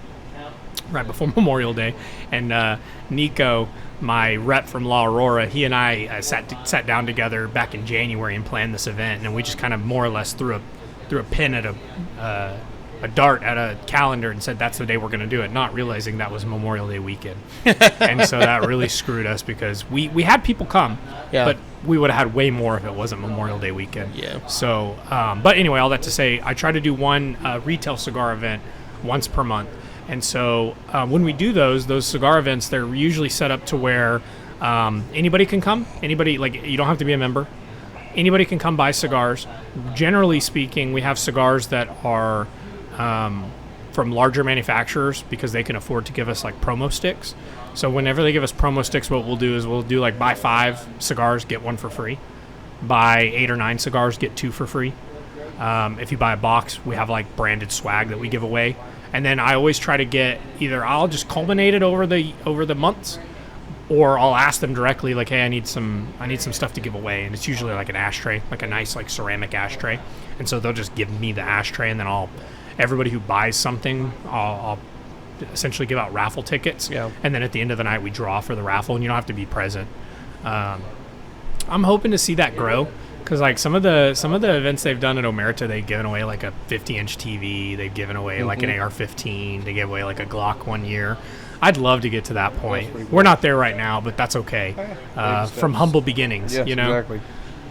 right before Memorial Day. And Nico, my rep from La Aurora, he and I sat down together back in January and planned this event. And we just kind of more or less threw a pin at a dart at a calendar and said that's the day we're going to do it, not realizing that was Memorial Day weekend. And so that really screwed us because we had people come, but we would have had way more if it wasn't Memorial Day weekend. So but anyway, all that to say, I try to do one retail cigar event once per month. And so when we do those cigar events, they're usually set up to where anybody can come. Anybody, like, you don't have to be a member. Anybody can come buy cigars. Generally speaking, we have cigars that are from larger manufacturers because they can afford to give us like promo sticks. So whenever they give us promo sticks, what we'll do is we'll do like buy 5 cigars, get 1 for free. Buy 8 or 9 cigars, get 2 for free. If you buy a box, we have like branded swag that we give away. And then I always try to get either I'll just culminate it over the months, or I'll ask them directly, like, hey, I need some stuff to give away, and it's usually like an ashtray, like a nice like ceramic ashtray, and so they'll just give me the ashtray, and then everybody who buys something, I'll essentially give out raffle tickets, and then at the end of the night we draw for the raffle, and you don't have to be present. I'm hoping to see that grow, because like some of the events they've done at Omerta, they've given away like a 50-inch TV, they've given away like an AR-15, they gave away like a Glock one year. I'd love to get to that point. Cool. We're not there right now, but that's okay. From humble beginnings, yes, you know? Exactly.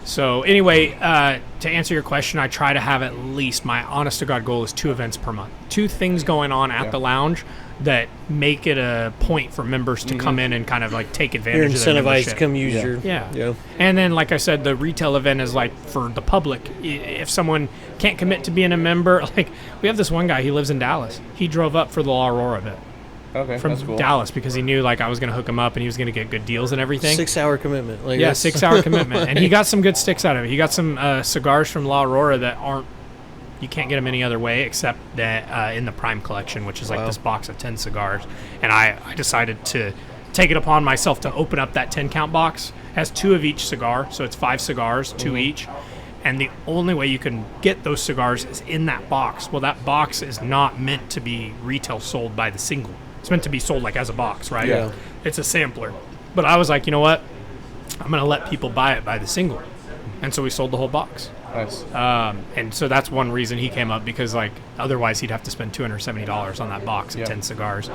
So anyway, to answer your question, I try to have at least, my honest to God goal is 2 events per month. 2 things going on at the lounge that make it a point for members to come in and kind of like take advantage of their membership. You're incentivized to come use your... Yeah. And then, like I said, the retail event is like for the public. If someone can't commit to being a member, like we have this one guy, he lives in Dallas. He drove up for the La Aurora event. Okay, from that's cool. Dallas because he knew like I was going to hook him up and he was going to get good deals and everything. 6-hour commitment. Like 6-hour commitment. And he got some good sticks out of it. He got some cigars from La Aurora that you can't get them any other way except that in the Prime collection, which is like this box of 10 cigars. And I decided to take it upon myself to open up that 10 count box. It has 2 of each cigar, so it's 5 cigars, 2 each. And the only way you can get those cigars is in that box. Well, that box is not meant to be retail sold by the single. It's meant to be sold like as a box, right? Yeah. It's a sampler. But I was like, you know what? I'm going to let people buy it by the single. And so we sold the whole box. Nice. And so that's one reason he came up, because like otherwise he'd have to spend $270 on that box of 10 cigars.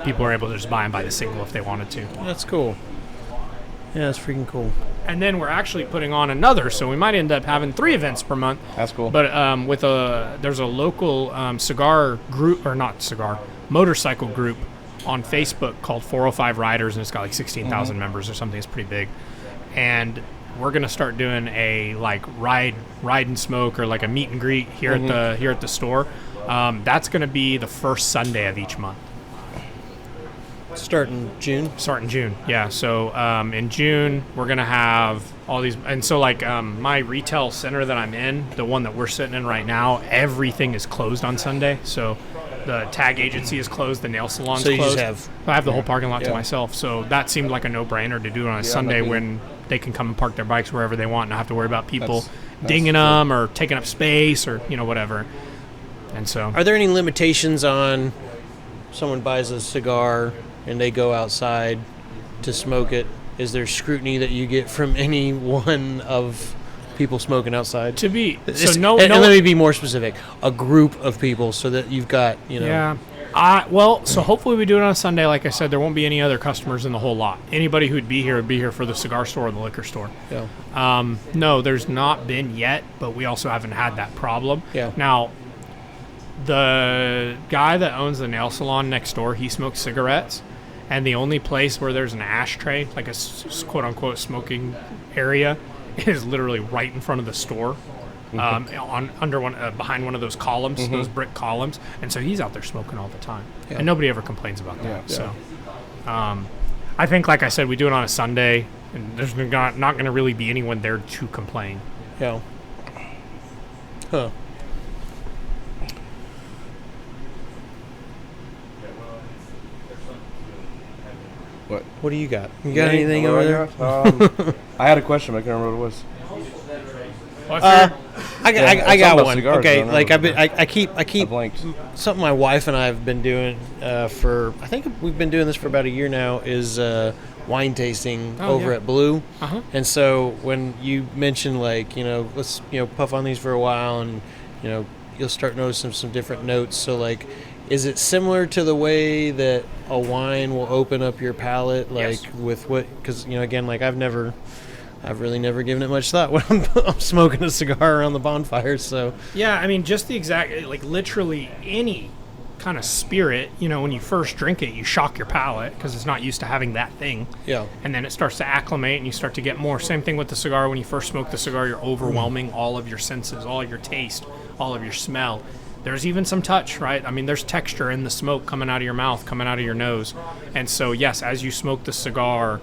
People were able to just buy them by the single if they wanted to. That's cool. Yeah, that's freaking cool. And then we're actually putting on another, so we might end up having 3 events per month. That's cool. But there's a local cigar group, or not cigar, motorcycle group on Facebook called 405 Riders, and it's got like 16,000 members or something. It's pretty big. And we're gonna start doing a like ride and smoke, or like a meet and greet here at the store. That's gonna be the first Sunday of each month. Starting June, yeah. So in June we're gonna have all these, and so like my retail center that I'm in, the one that we're sitting in right now, everything is closed on Sunday. So the tag agency is closed, the nail salon's so you closed. just I have the whole parking lot to myself. So that seemed like a no-brainer to do it on a Sunday when they can come and park their bikes wherever they want and not have to worry about people dinging them or taking up space or whatever. And so, are there any limitations on someone buys a cigar and they go outside to smoke it? Is there scrutiny that you get from any one of people smoking outside? To be and let me be more specific. A group of people, so that you've got so hopefully we do it on a Sunday. Like I said, there won't be any other customers in the whole lot. Anybody who'd be here would be here for the cigar store or the liquor store. Yeah. No, there's not been yet, but we also haven't had that problem. Yeah. Now, The guy that owns the nail salon next door, he smokes cigarettes, and the only place where there's an ashtray, like a quote-unquote smoking area, is literally right in front of the store, behind one of those columns, those brick columns, and so he's out there smoking all the time, and nobody ever complains about that. So, I think, like I said, we do it on a Sunday, and there's not going to really be anyone there to complain. Yeah. Huh. What do you got? You got anything over there? I had a question, but I can't remember what it was. I got one. Cigars, okay, like I keep blanked. Something my wife and I have been doing for, I think we've been doing this for about a year now, is wine tasting over at Blue. And so when you mentioned, like, let's puff on these for a while, and you'll start noticing some different notes. So, like, is it similar to the way that a wine will open up your palate, like with what? Because again, like I've really never given it much thought when I'm smoking a cigar around the bonfire. So yeah, I mean, just the exact, like, literally any kind of spirit. When you first drink it, you shock your palate because it's not used to having that thing. Yeah. And then it starts to acclimate, and you start to get more. Same thing with the cigar. When you first smoke the cigar, you're overwhelming all of your senses, all of your taste, all of your smell. There's even some touch, right? I mean, there's texture in the smoke coming out of your mouth, coming out of your nose. And so, yes, as you smoke the cigar,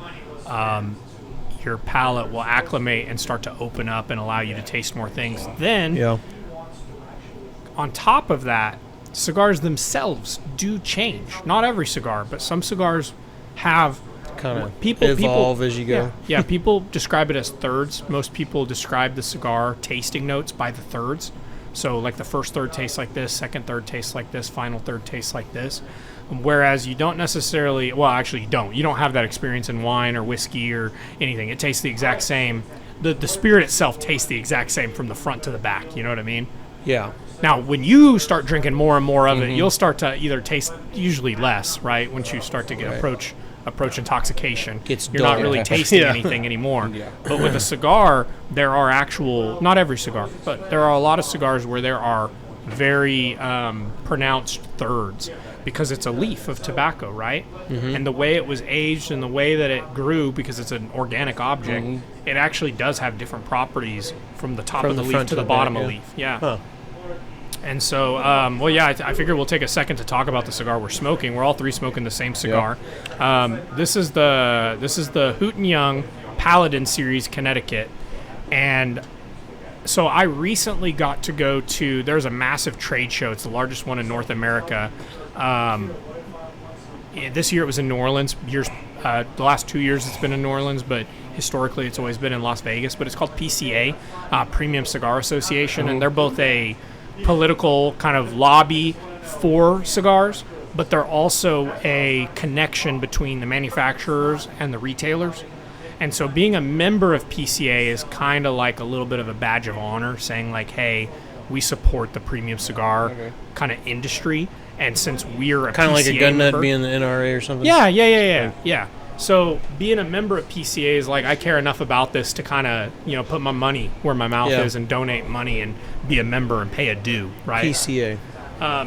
your palate will acclimate and start to open up and allow you to taste more things. Then, on top of that, cigars themselves do change. Not every cigar, but some cigars have kind of evolve as you go. Yeah, people describe it as thirds. Most people describe the cigar tasting notes by the thirds. So, like, the first third tastes like this, second third tastes like this, final third tastes like this. Whereas you don't necessarily, well, actually you don't. You don't have that experience in wine or whiskey or anything. It tastes the exact same. The spirit itself tastes the exact same from the front to the back. You know what I mean? Yeah. Now, when you start drinking more and more of it, you'll start to either taste usually less, right? Once you start to get approach intoxication, you're not really tasting anything anymore. But with a cigar, there are not every cigar, but there are a lot of cigars where there are very pronounced thirds, because it's a leaf of tobacco, right? And the way it was aged and the way that it grew, because it's an organic object, it actually does have different properties from the top of the leaf to the bottom of the leaf. Yeah. Huh. And so, I figure we'll take a second to talk about the cigar we're smoking. We're all three smoking the same cigar. This is the Hoot & Young Paladin Series Connecticut. And so I recently got to go to, there's a massive trade show. It's the largest one in North America. This year it was in New Orleans. The last 2 years it's been in New Orleans, but historically it's always been in Las Vegas. But it's called PCA, Premium Cigar Association, and they're both a political kind of lobby for cigars, but they're also a connection between the manufacturers and the retailers. And so being a member of PCA is kind of like a little bit of a badge of honor, saying like, hey, we support the premium cigar kind of industry. And since we're a kind of like a gun member, nut being the NRA or something. Yeah. So being a member of PCA is like, I care enough about this to kind of, put my money where my mouth is and donate money and be a member and pay a due, right? PCA.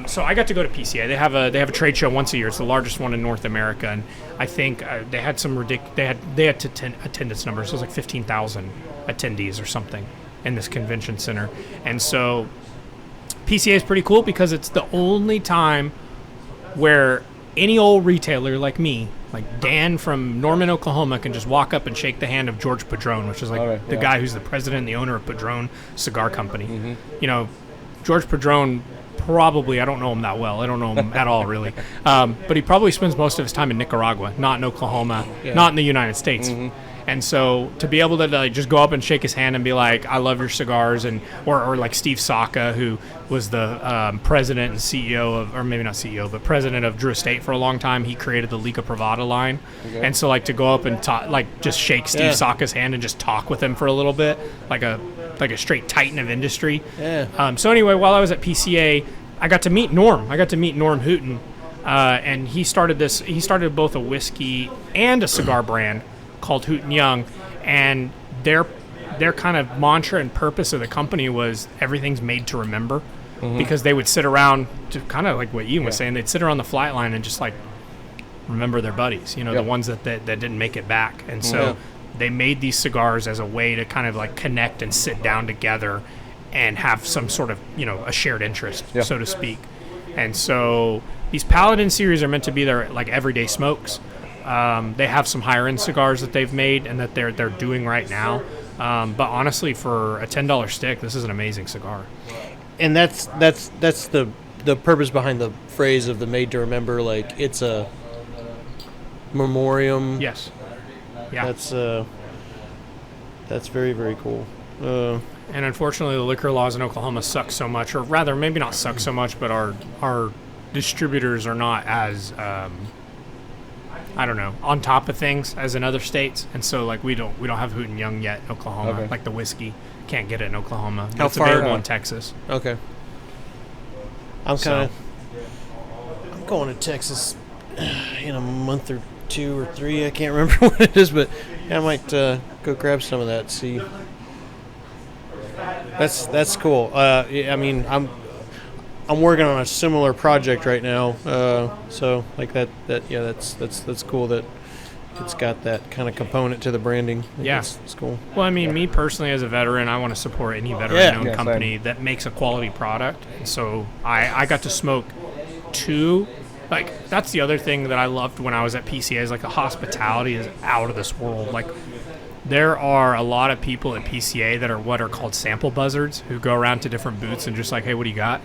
So I got to go to PCA. They have a trade show once a year. It's the largest one in North America, and I think they had some ridiculous. They had attendance numbers. It was like 15,000 attendees or something in this convention center, and so PCA is pretty cool because it's the only time where any old retailer like me, like Dan from Norman, Oklahoma, can just walk up and shake the hand of George Padron, which is like the guy who's the president and the owner of Padron Cigar Company. George Padron, probably, I don't know him that well. I don't know him at all, really. But he probably spends most of his time in Nicaragua, not in Oklahoma, not in the United States. And so to be able to just go up and shake his hand and be like, I love your cigars, and or like Steve Saka, who was the president and CEO of, or maybe not CEO, but president of Drew Estate for a long time. He created the Liga Privada line. And so like to go up and talk, like just shake Steve Saka's hand and just talk with him for a little bit, like a straight titan of industry. So anyway, while I was at PCA, I got to meet Norm. I got to meet Norm Hooten, and he started both a whiskey and a cigar brand called Hoot & Young, and their kind of mantra and purpose of the company was everything's made to remember. because they would sit around, to kind of like what Ian was saying, they'd sit around the flight line and just like remember their buddies, you know, the ones that didn't make it back. And so they made these cigars as a way to kind of like connect and sit down together and have some sort of, you know, a shared interest, so to speak. And so these Paladin series are meant to be their like everyday smokes. They have some higher end cigars that they've made and that they're doing right now. But honestly, for a $10 stick, this is an amazing cigar. And that's the purpose behind the phrase of the made to remember. Like, it's a memoriam. Yes. Yeah. That's very, very cool. And unfortunately, the liquor laws in Oklahoma suck so much, or rather, maybe not suck so much, but our distributors are not as I don't know, on top of things as in other states. And so like we don't have Hoot and Young yet in Oklahoma. Like the whiskey, can't get it in Oklahoma. How it's far? Available in Texas. Okay. I'm going to Texas in a month or 2 or 3. I can't remember what it is, but I might go grab some of that. See, that's cool. I mean, I'm working on a similar project right now, so like that's cool that it's got that kind of component to the branding. It's cool. Well, I mean, me personally as a veteran, I want to support any veteran-owned company that makes a quality product. And so I got to smoke 2. Like, that's the other thing that I loved when I was at PCA is like the hospitality is out of this world. Like, there are a lot of people at PCA that are what are called sample buzzards who go around to different booths and just like, hey, what do you got?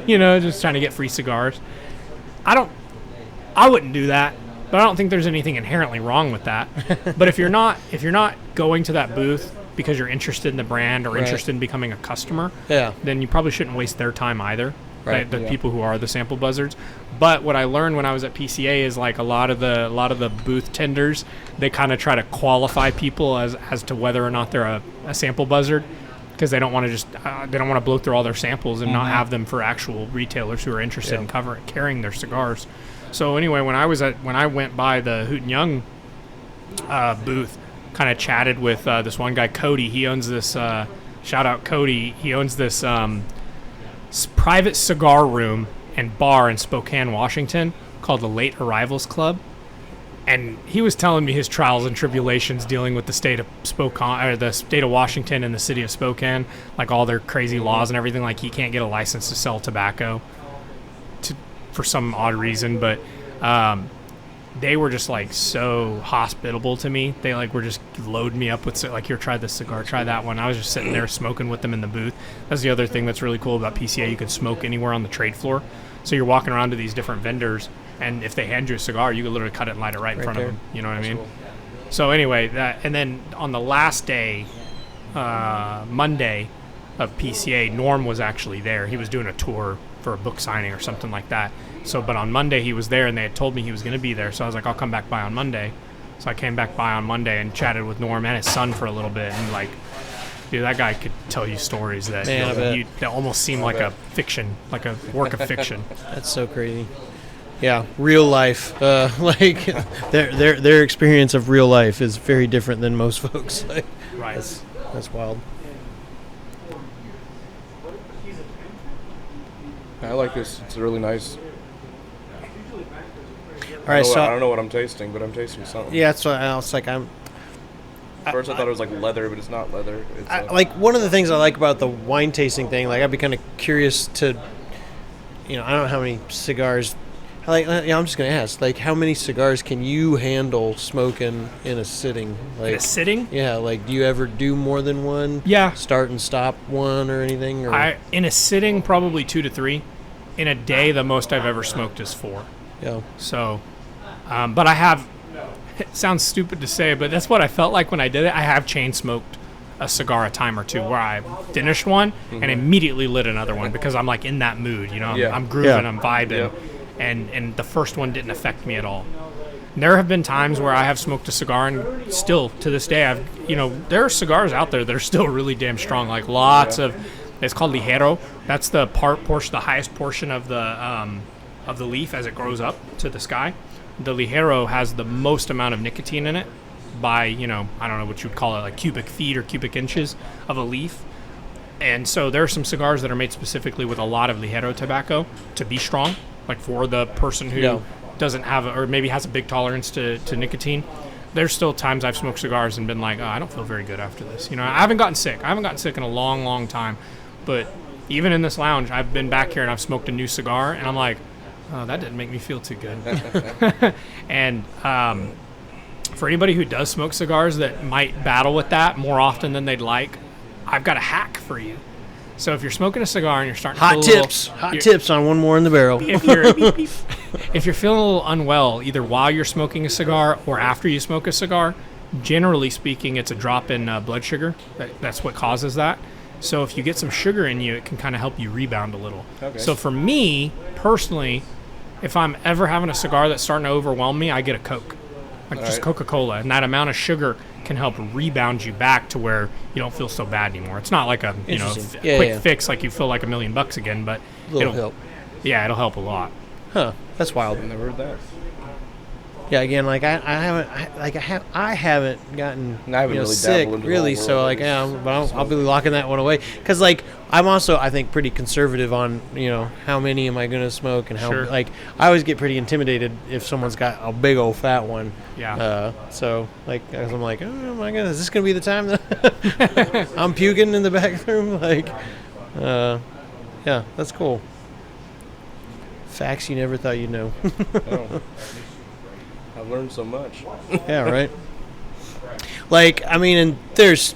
You know, just trying to get free cigars. I wouldn't do that, but I don't think there's anything inherently wrong with that. But if you're not going to that booth because you're interested in the brand or interested in becoming a customer, then you probably shouldn't waste their time either. Right. The people who are the sample buzzards. But what I learned when I was at PCA is like a lot of the booth tenders, they kind of try to qualify people as to whether or not they're a sample buzzard, because they don't want to blow through all their samples and not have them for actual retailers who are interested in carrying their cigars. So anyway, when I went by the Hoot and Young booth, kind of chatted with this one guy, Cody. He owns this shout out Cody. He owns this private cigar room and bar in Spokane, Washington, called the Late Arrivals Club. And he was telling me his trials and tribulations dealing with the state of Spokane, or the state of Washington and the city of Spokane, like all their crazy laws and everything. Like, he can't get a license to sell tobacco for some odd reason, but they were just like so hospitable to me. They like were just loading me up with like, here, try this cigar, try that one. I was just sitting there smoking with them in the booth. That's the other thing that's really cool about PCA. You can smoke anywhere on the trade floor. So you're walking around to these different vendors, and if they hand you a cigar, you can literally cut it and light it right in front of them. You know what I mean? Cool. So anyway, and then on the last day, Monday of PCA, Norm was actually there. He was doing a tour for a book signing or something like that. So, but on Monday he was there, and they had told me he was going to be there. So I was like, I'll come back by on Monday. So I came back by on Monday and chatted with Norm and his son for a little bit. And like, dude, that guy could tell you stories that that almost seem like a fiction, like a work of fiction. That's so crazy. Yeah, real life. Like their experience of real life is very different than most folks. Like, right. That's wild. I like this. It's really nice. All right, I don't know what I'm tasting, but I'm tasting something. Yeah, that's what I was like. First, I thought it was like leather, but it's not leather. It's like one of the things I like about the wine tasting thing. Like, I'd be kind of curious to, I don't know how many cigars. I'm just gonna ask, like, how many cigars can you handle smoking in a sitting? Like, in a sitting? Yeah. Like, do you ever do more than one? Yeah. Start and stop one or anything? Or? In a sitting, probably 2 to 3. In a day, the most I've ever smoked is 4. Yeah. So, but I have. It sounds stupid to say, but that's what I felt like when I did it. I have chain smoked a cigar a time or two where I finished one and immediately lit another one because I'm like in that mood, I'm grooving, I'm vibing, and the first one didn't affect me at all. There have been times where I have smoked a cigar and still to this day there are cigars out there that are still really damn strong, like lots of. It's called ligero. That's the the highest portion of the leaf as it grows up to the sky. The ligero has the most amount of nicotine in it by, I don't know what you'd call it, like cubic feet or cubic inches of a leaf. And so there are some cigars that are made specifically with a lot of ligero tobacco to be strong, like for the person who doesn't have or maybe has a big tolerance to nicotine. There's still times I've smoked cigars and been like, oh, I don't feel very good after this. You know, I haven't gotten sick. I haven't gotten sick in a long, long time. But even in this lounge, I've been back here and I've smoked a new cigar, and I'm like, oh, that didn't make me feel too good. And for anybody who does smoke cigars that might battle with that more often than they'd like, I've got a hack for you. So if you're smoking a cigar and you're starting to feel hot tips on one more in the barrel. If you're feeling a little unwell, either while you're smoking a cigar or after you smoke a cigar, generally speaking, it's a drop in blood sugar. That's what causes that. So if you get some sugar in you, it can kind of help you rebound a little. Okay. So for me, personally, if I'm ever having a cigar that's starting to overwhelm me, I get a Coke. Like just Coca-Cola. And that amount of sugar can help rebound you back to where you don't feel so bad anymore. It's not like a quick fix like you feel like $1 million again, but it'll help. Yeah, it'll help a lot. Huh. That's wild. I've never heard that. Yeah, again, like I haven't gotten really sick really, so like but I'll be locking that one away because like I'm also I think pretty conservative on how many am I going to smoke and how like I always get pretty intimidated if someone's got a big old fat one. Yeah. So like I'm like, oh my goodness, is this going to be the time that I'm puking in the bathroom? Like, yeah, that's cool. Facts you never thought you'd know. I've learned so much. Yeah, right. Like, I mean, and there's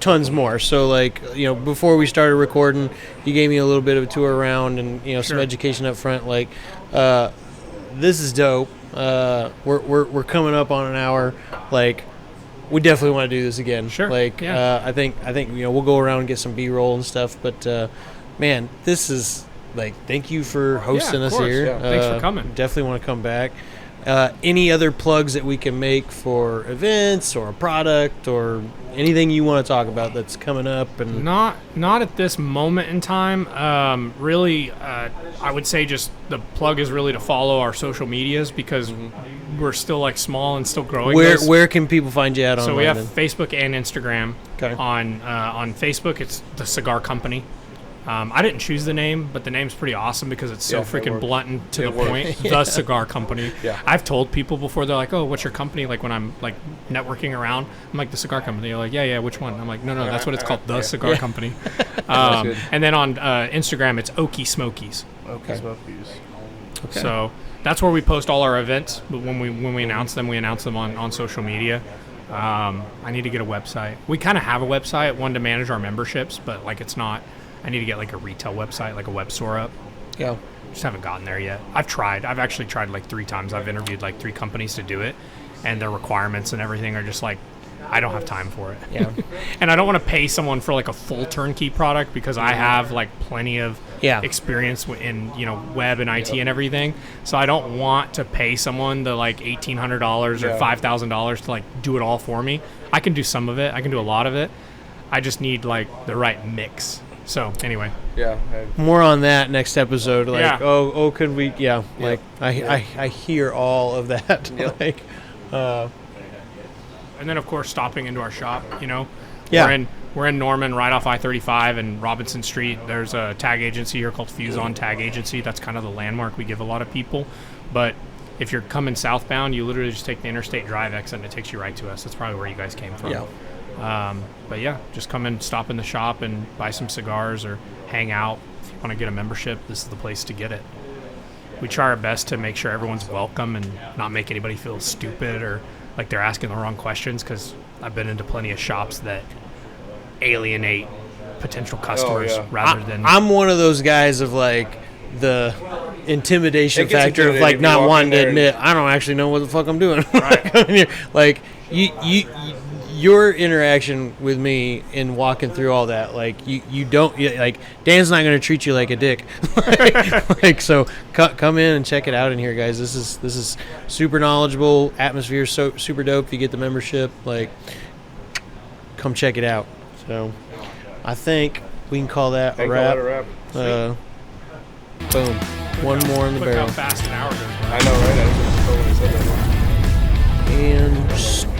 tons more. So, like, before we started recording, you gave me a little bit of a tour around and, some education up front. Like, this is dope. We're coming up on an hour. Like, we definitely want to do this again. Sure. Like, I think we'll go around and get some B-roll and stuff. But, man, this is, like, thank you for hosting us here. Yeah. Thanks for coming. Definitely want to come back. Any other plugs that we can make for events or a product or anything you want to talk about that's coming up? And not at this moment in time. Really, I would say just the plug is really to follow our social medias because we're still like small and still growing. Where can people find you at online? So we have Facebook and Instagram. Okay. On Facebook, it's the Cigar Company. I didn't choose the name, but the name's pretty awesome because it's so freaking blunt and to the point. The Cigar Company. Yeah. I've told people before, they're like, oh, what's your company? Like when I'm like networking around, I'm like, the Cigar Company. They're like, yeah, which one? I'm like, no, that's what it's called, the Cigar Company. And then on Instagram, it's Okie Smokies. Okie Smokies. Okay. So that's where we post all our events. But when we announce them, we announce them on social media. I need to get a website. We kind of have a website, one to manage our memberships, but like it's not. I need to get like a retail website, like a web store up. Yeah. Just haven't gotten there yet. I've tried. I've actually tried like 3 times. I've interviewed like 3 companies to do it, and their requirements and everything are just like, I don't have time for it. Yeah. And I don't want to pay someone for like a full turnkey product because I have like plenty of experience in web and IT and everything. So I don't want to pay someone the like $1,800 or $5,000 to like do it all for me. I can do some of it. I can do a lot of it. I just need like the right mix. So anyway, more on that next episode. Like, could we? Yeah, like I hear all of that. Yep. Like, and then of course stopping into our shop. Yeah. We're in Norman, right off I-35 and Robinson Street. There's a tag agency here called Fuse On Tag Agency. That's kind of the landmark we give a lot of people. But if you're coming southbound, you literally just take the Interstate Drive exit and it takes you right to us. That's probably where you guys came from. Yeah. But yeah, just come and stop in the shop and buy some cigars or hang out. If you want to get a membership, this is the place to get it. We try our best to make sure everyone's welcome and not make anybody feel stupid or like they're asking the wrong questions, because I've been into plenty of shops that alienate potential customers rather than... I'm one of those guys of like the intimidation factor of like not wanting to admit I don't actually know what the fuck I'm doing. Right. Like your interaction with me in walking through all that, like you don't like Dan's not going to treat you like a dick. like so come in and check it out in here, guys. This is super knowledgeable. Atmosphere so super dope. If you get the membership, like come check it out. So I think we can call that a wrap. Boom. One more in the barrel. Look how fast an hour goes by. I know, right? I was just totally said that. And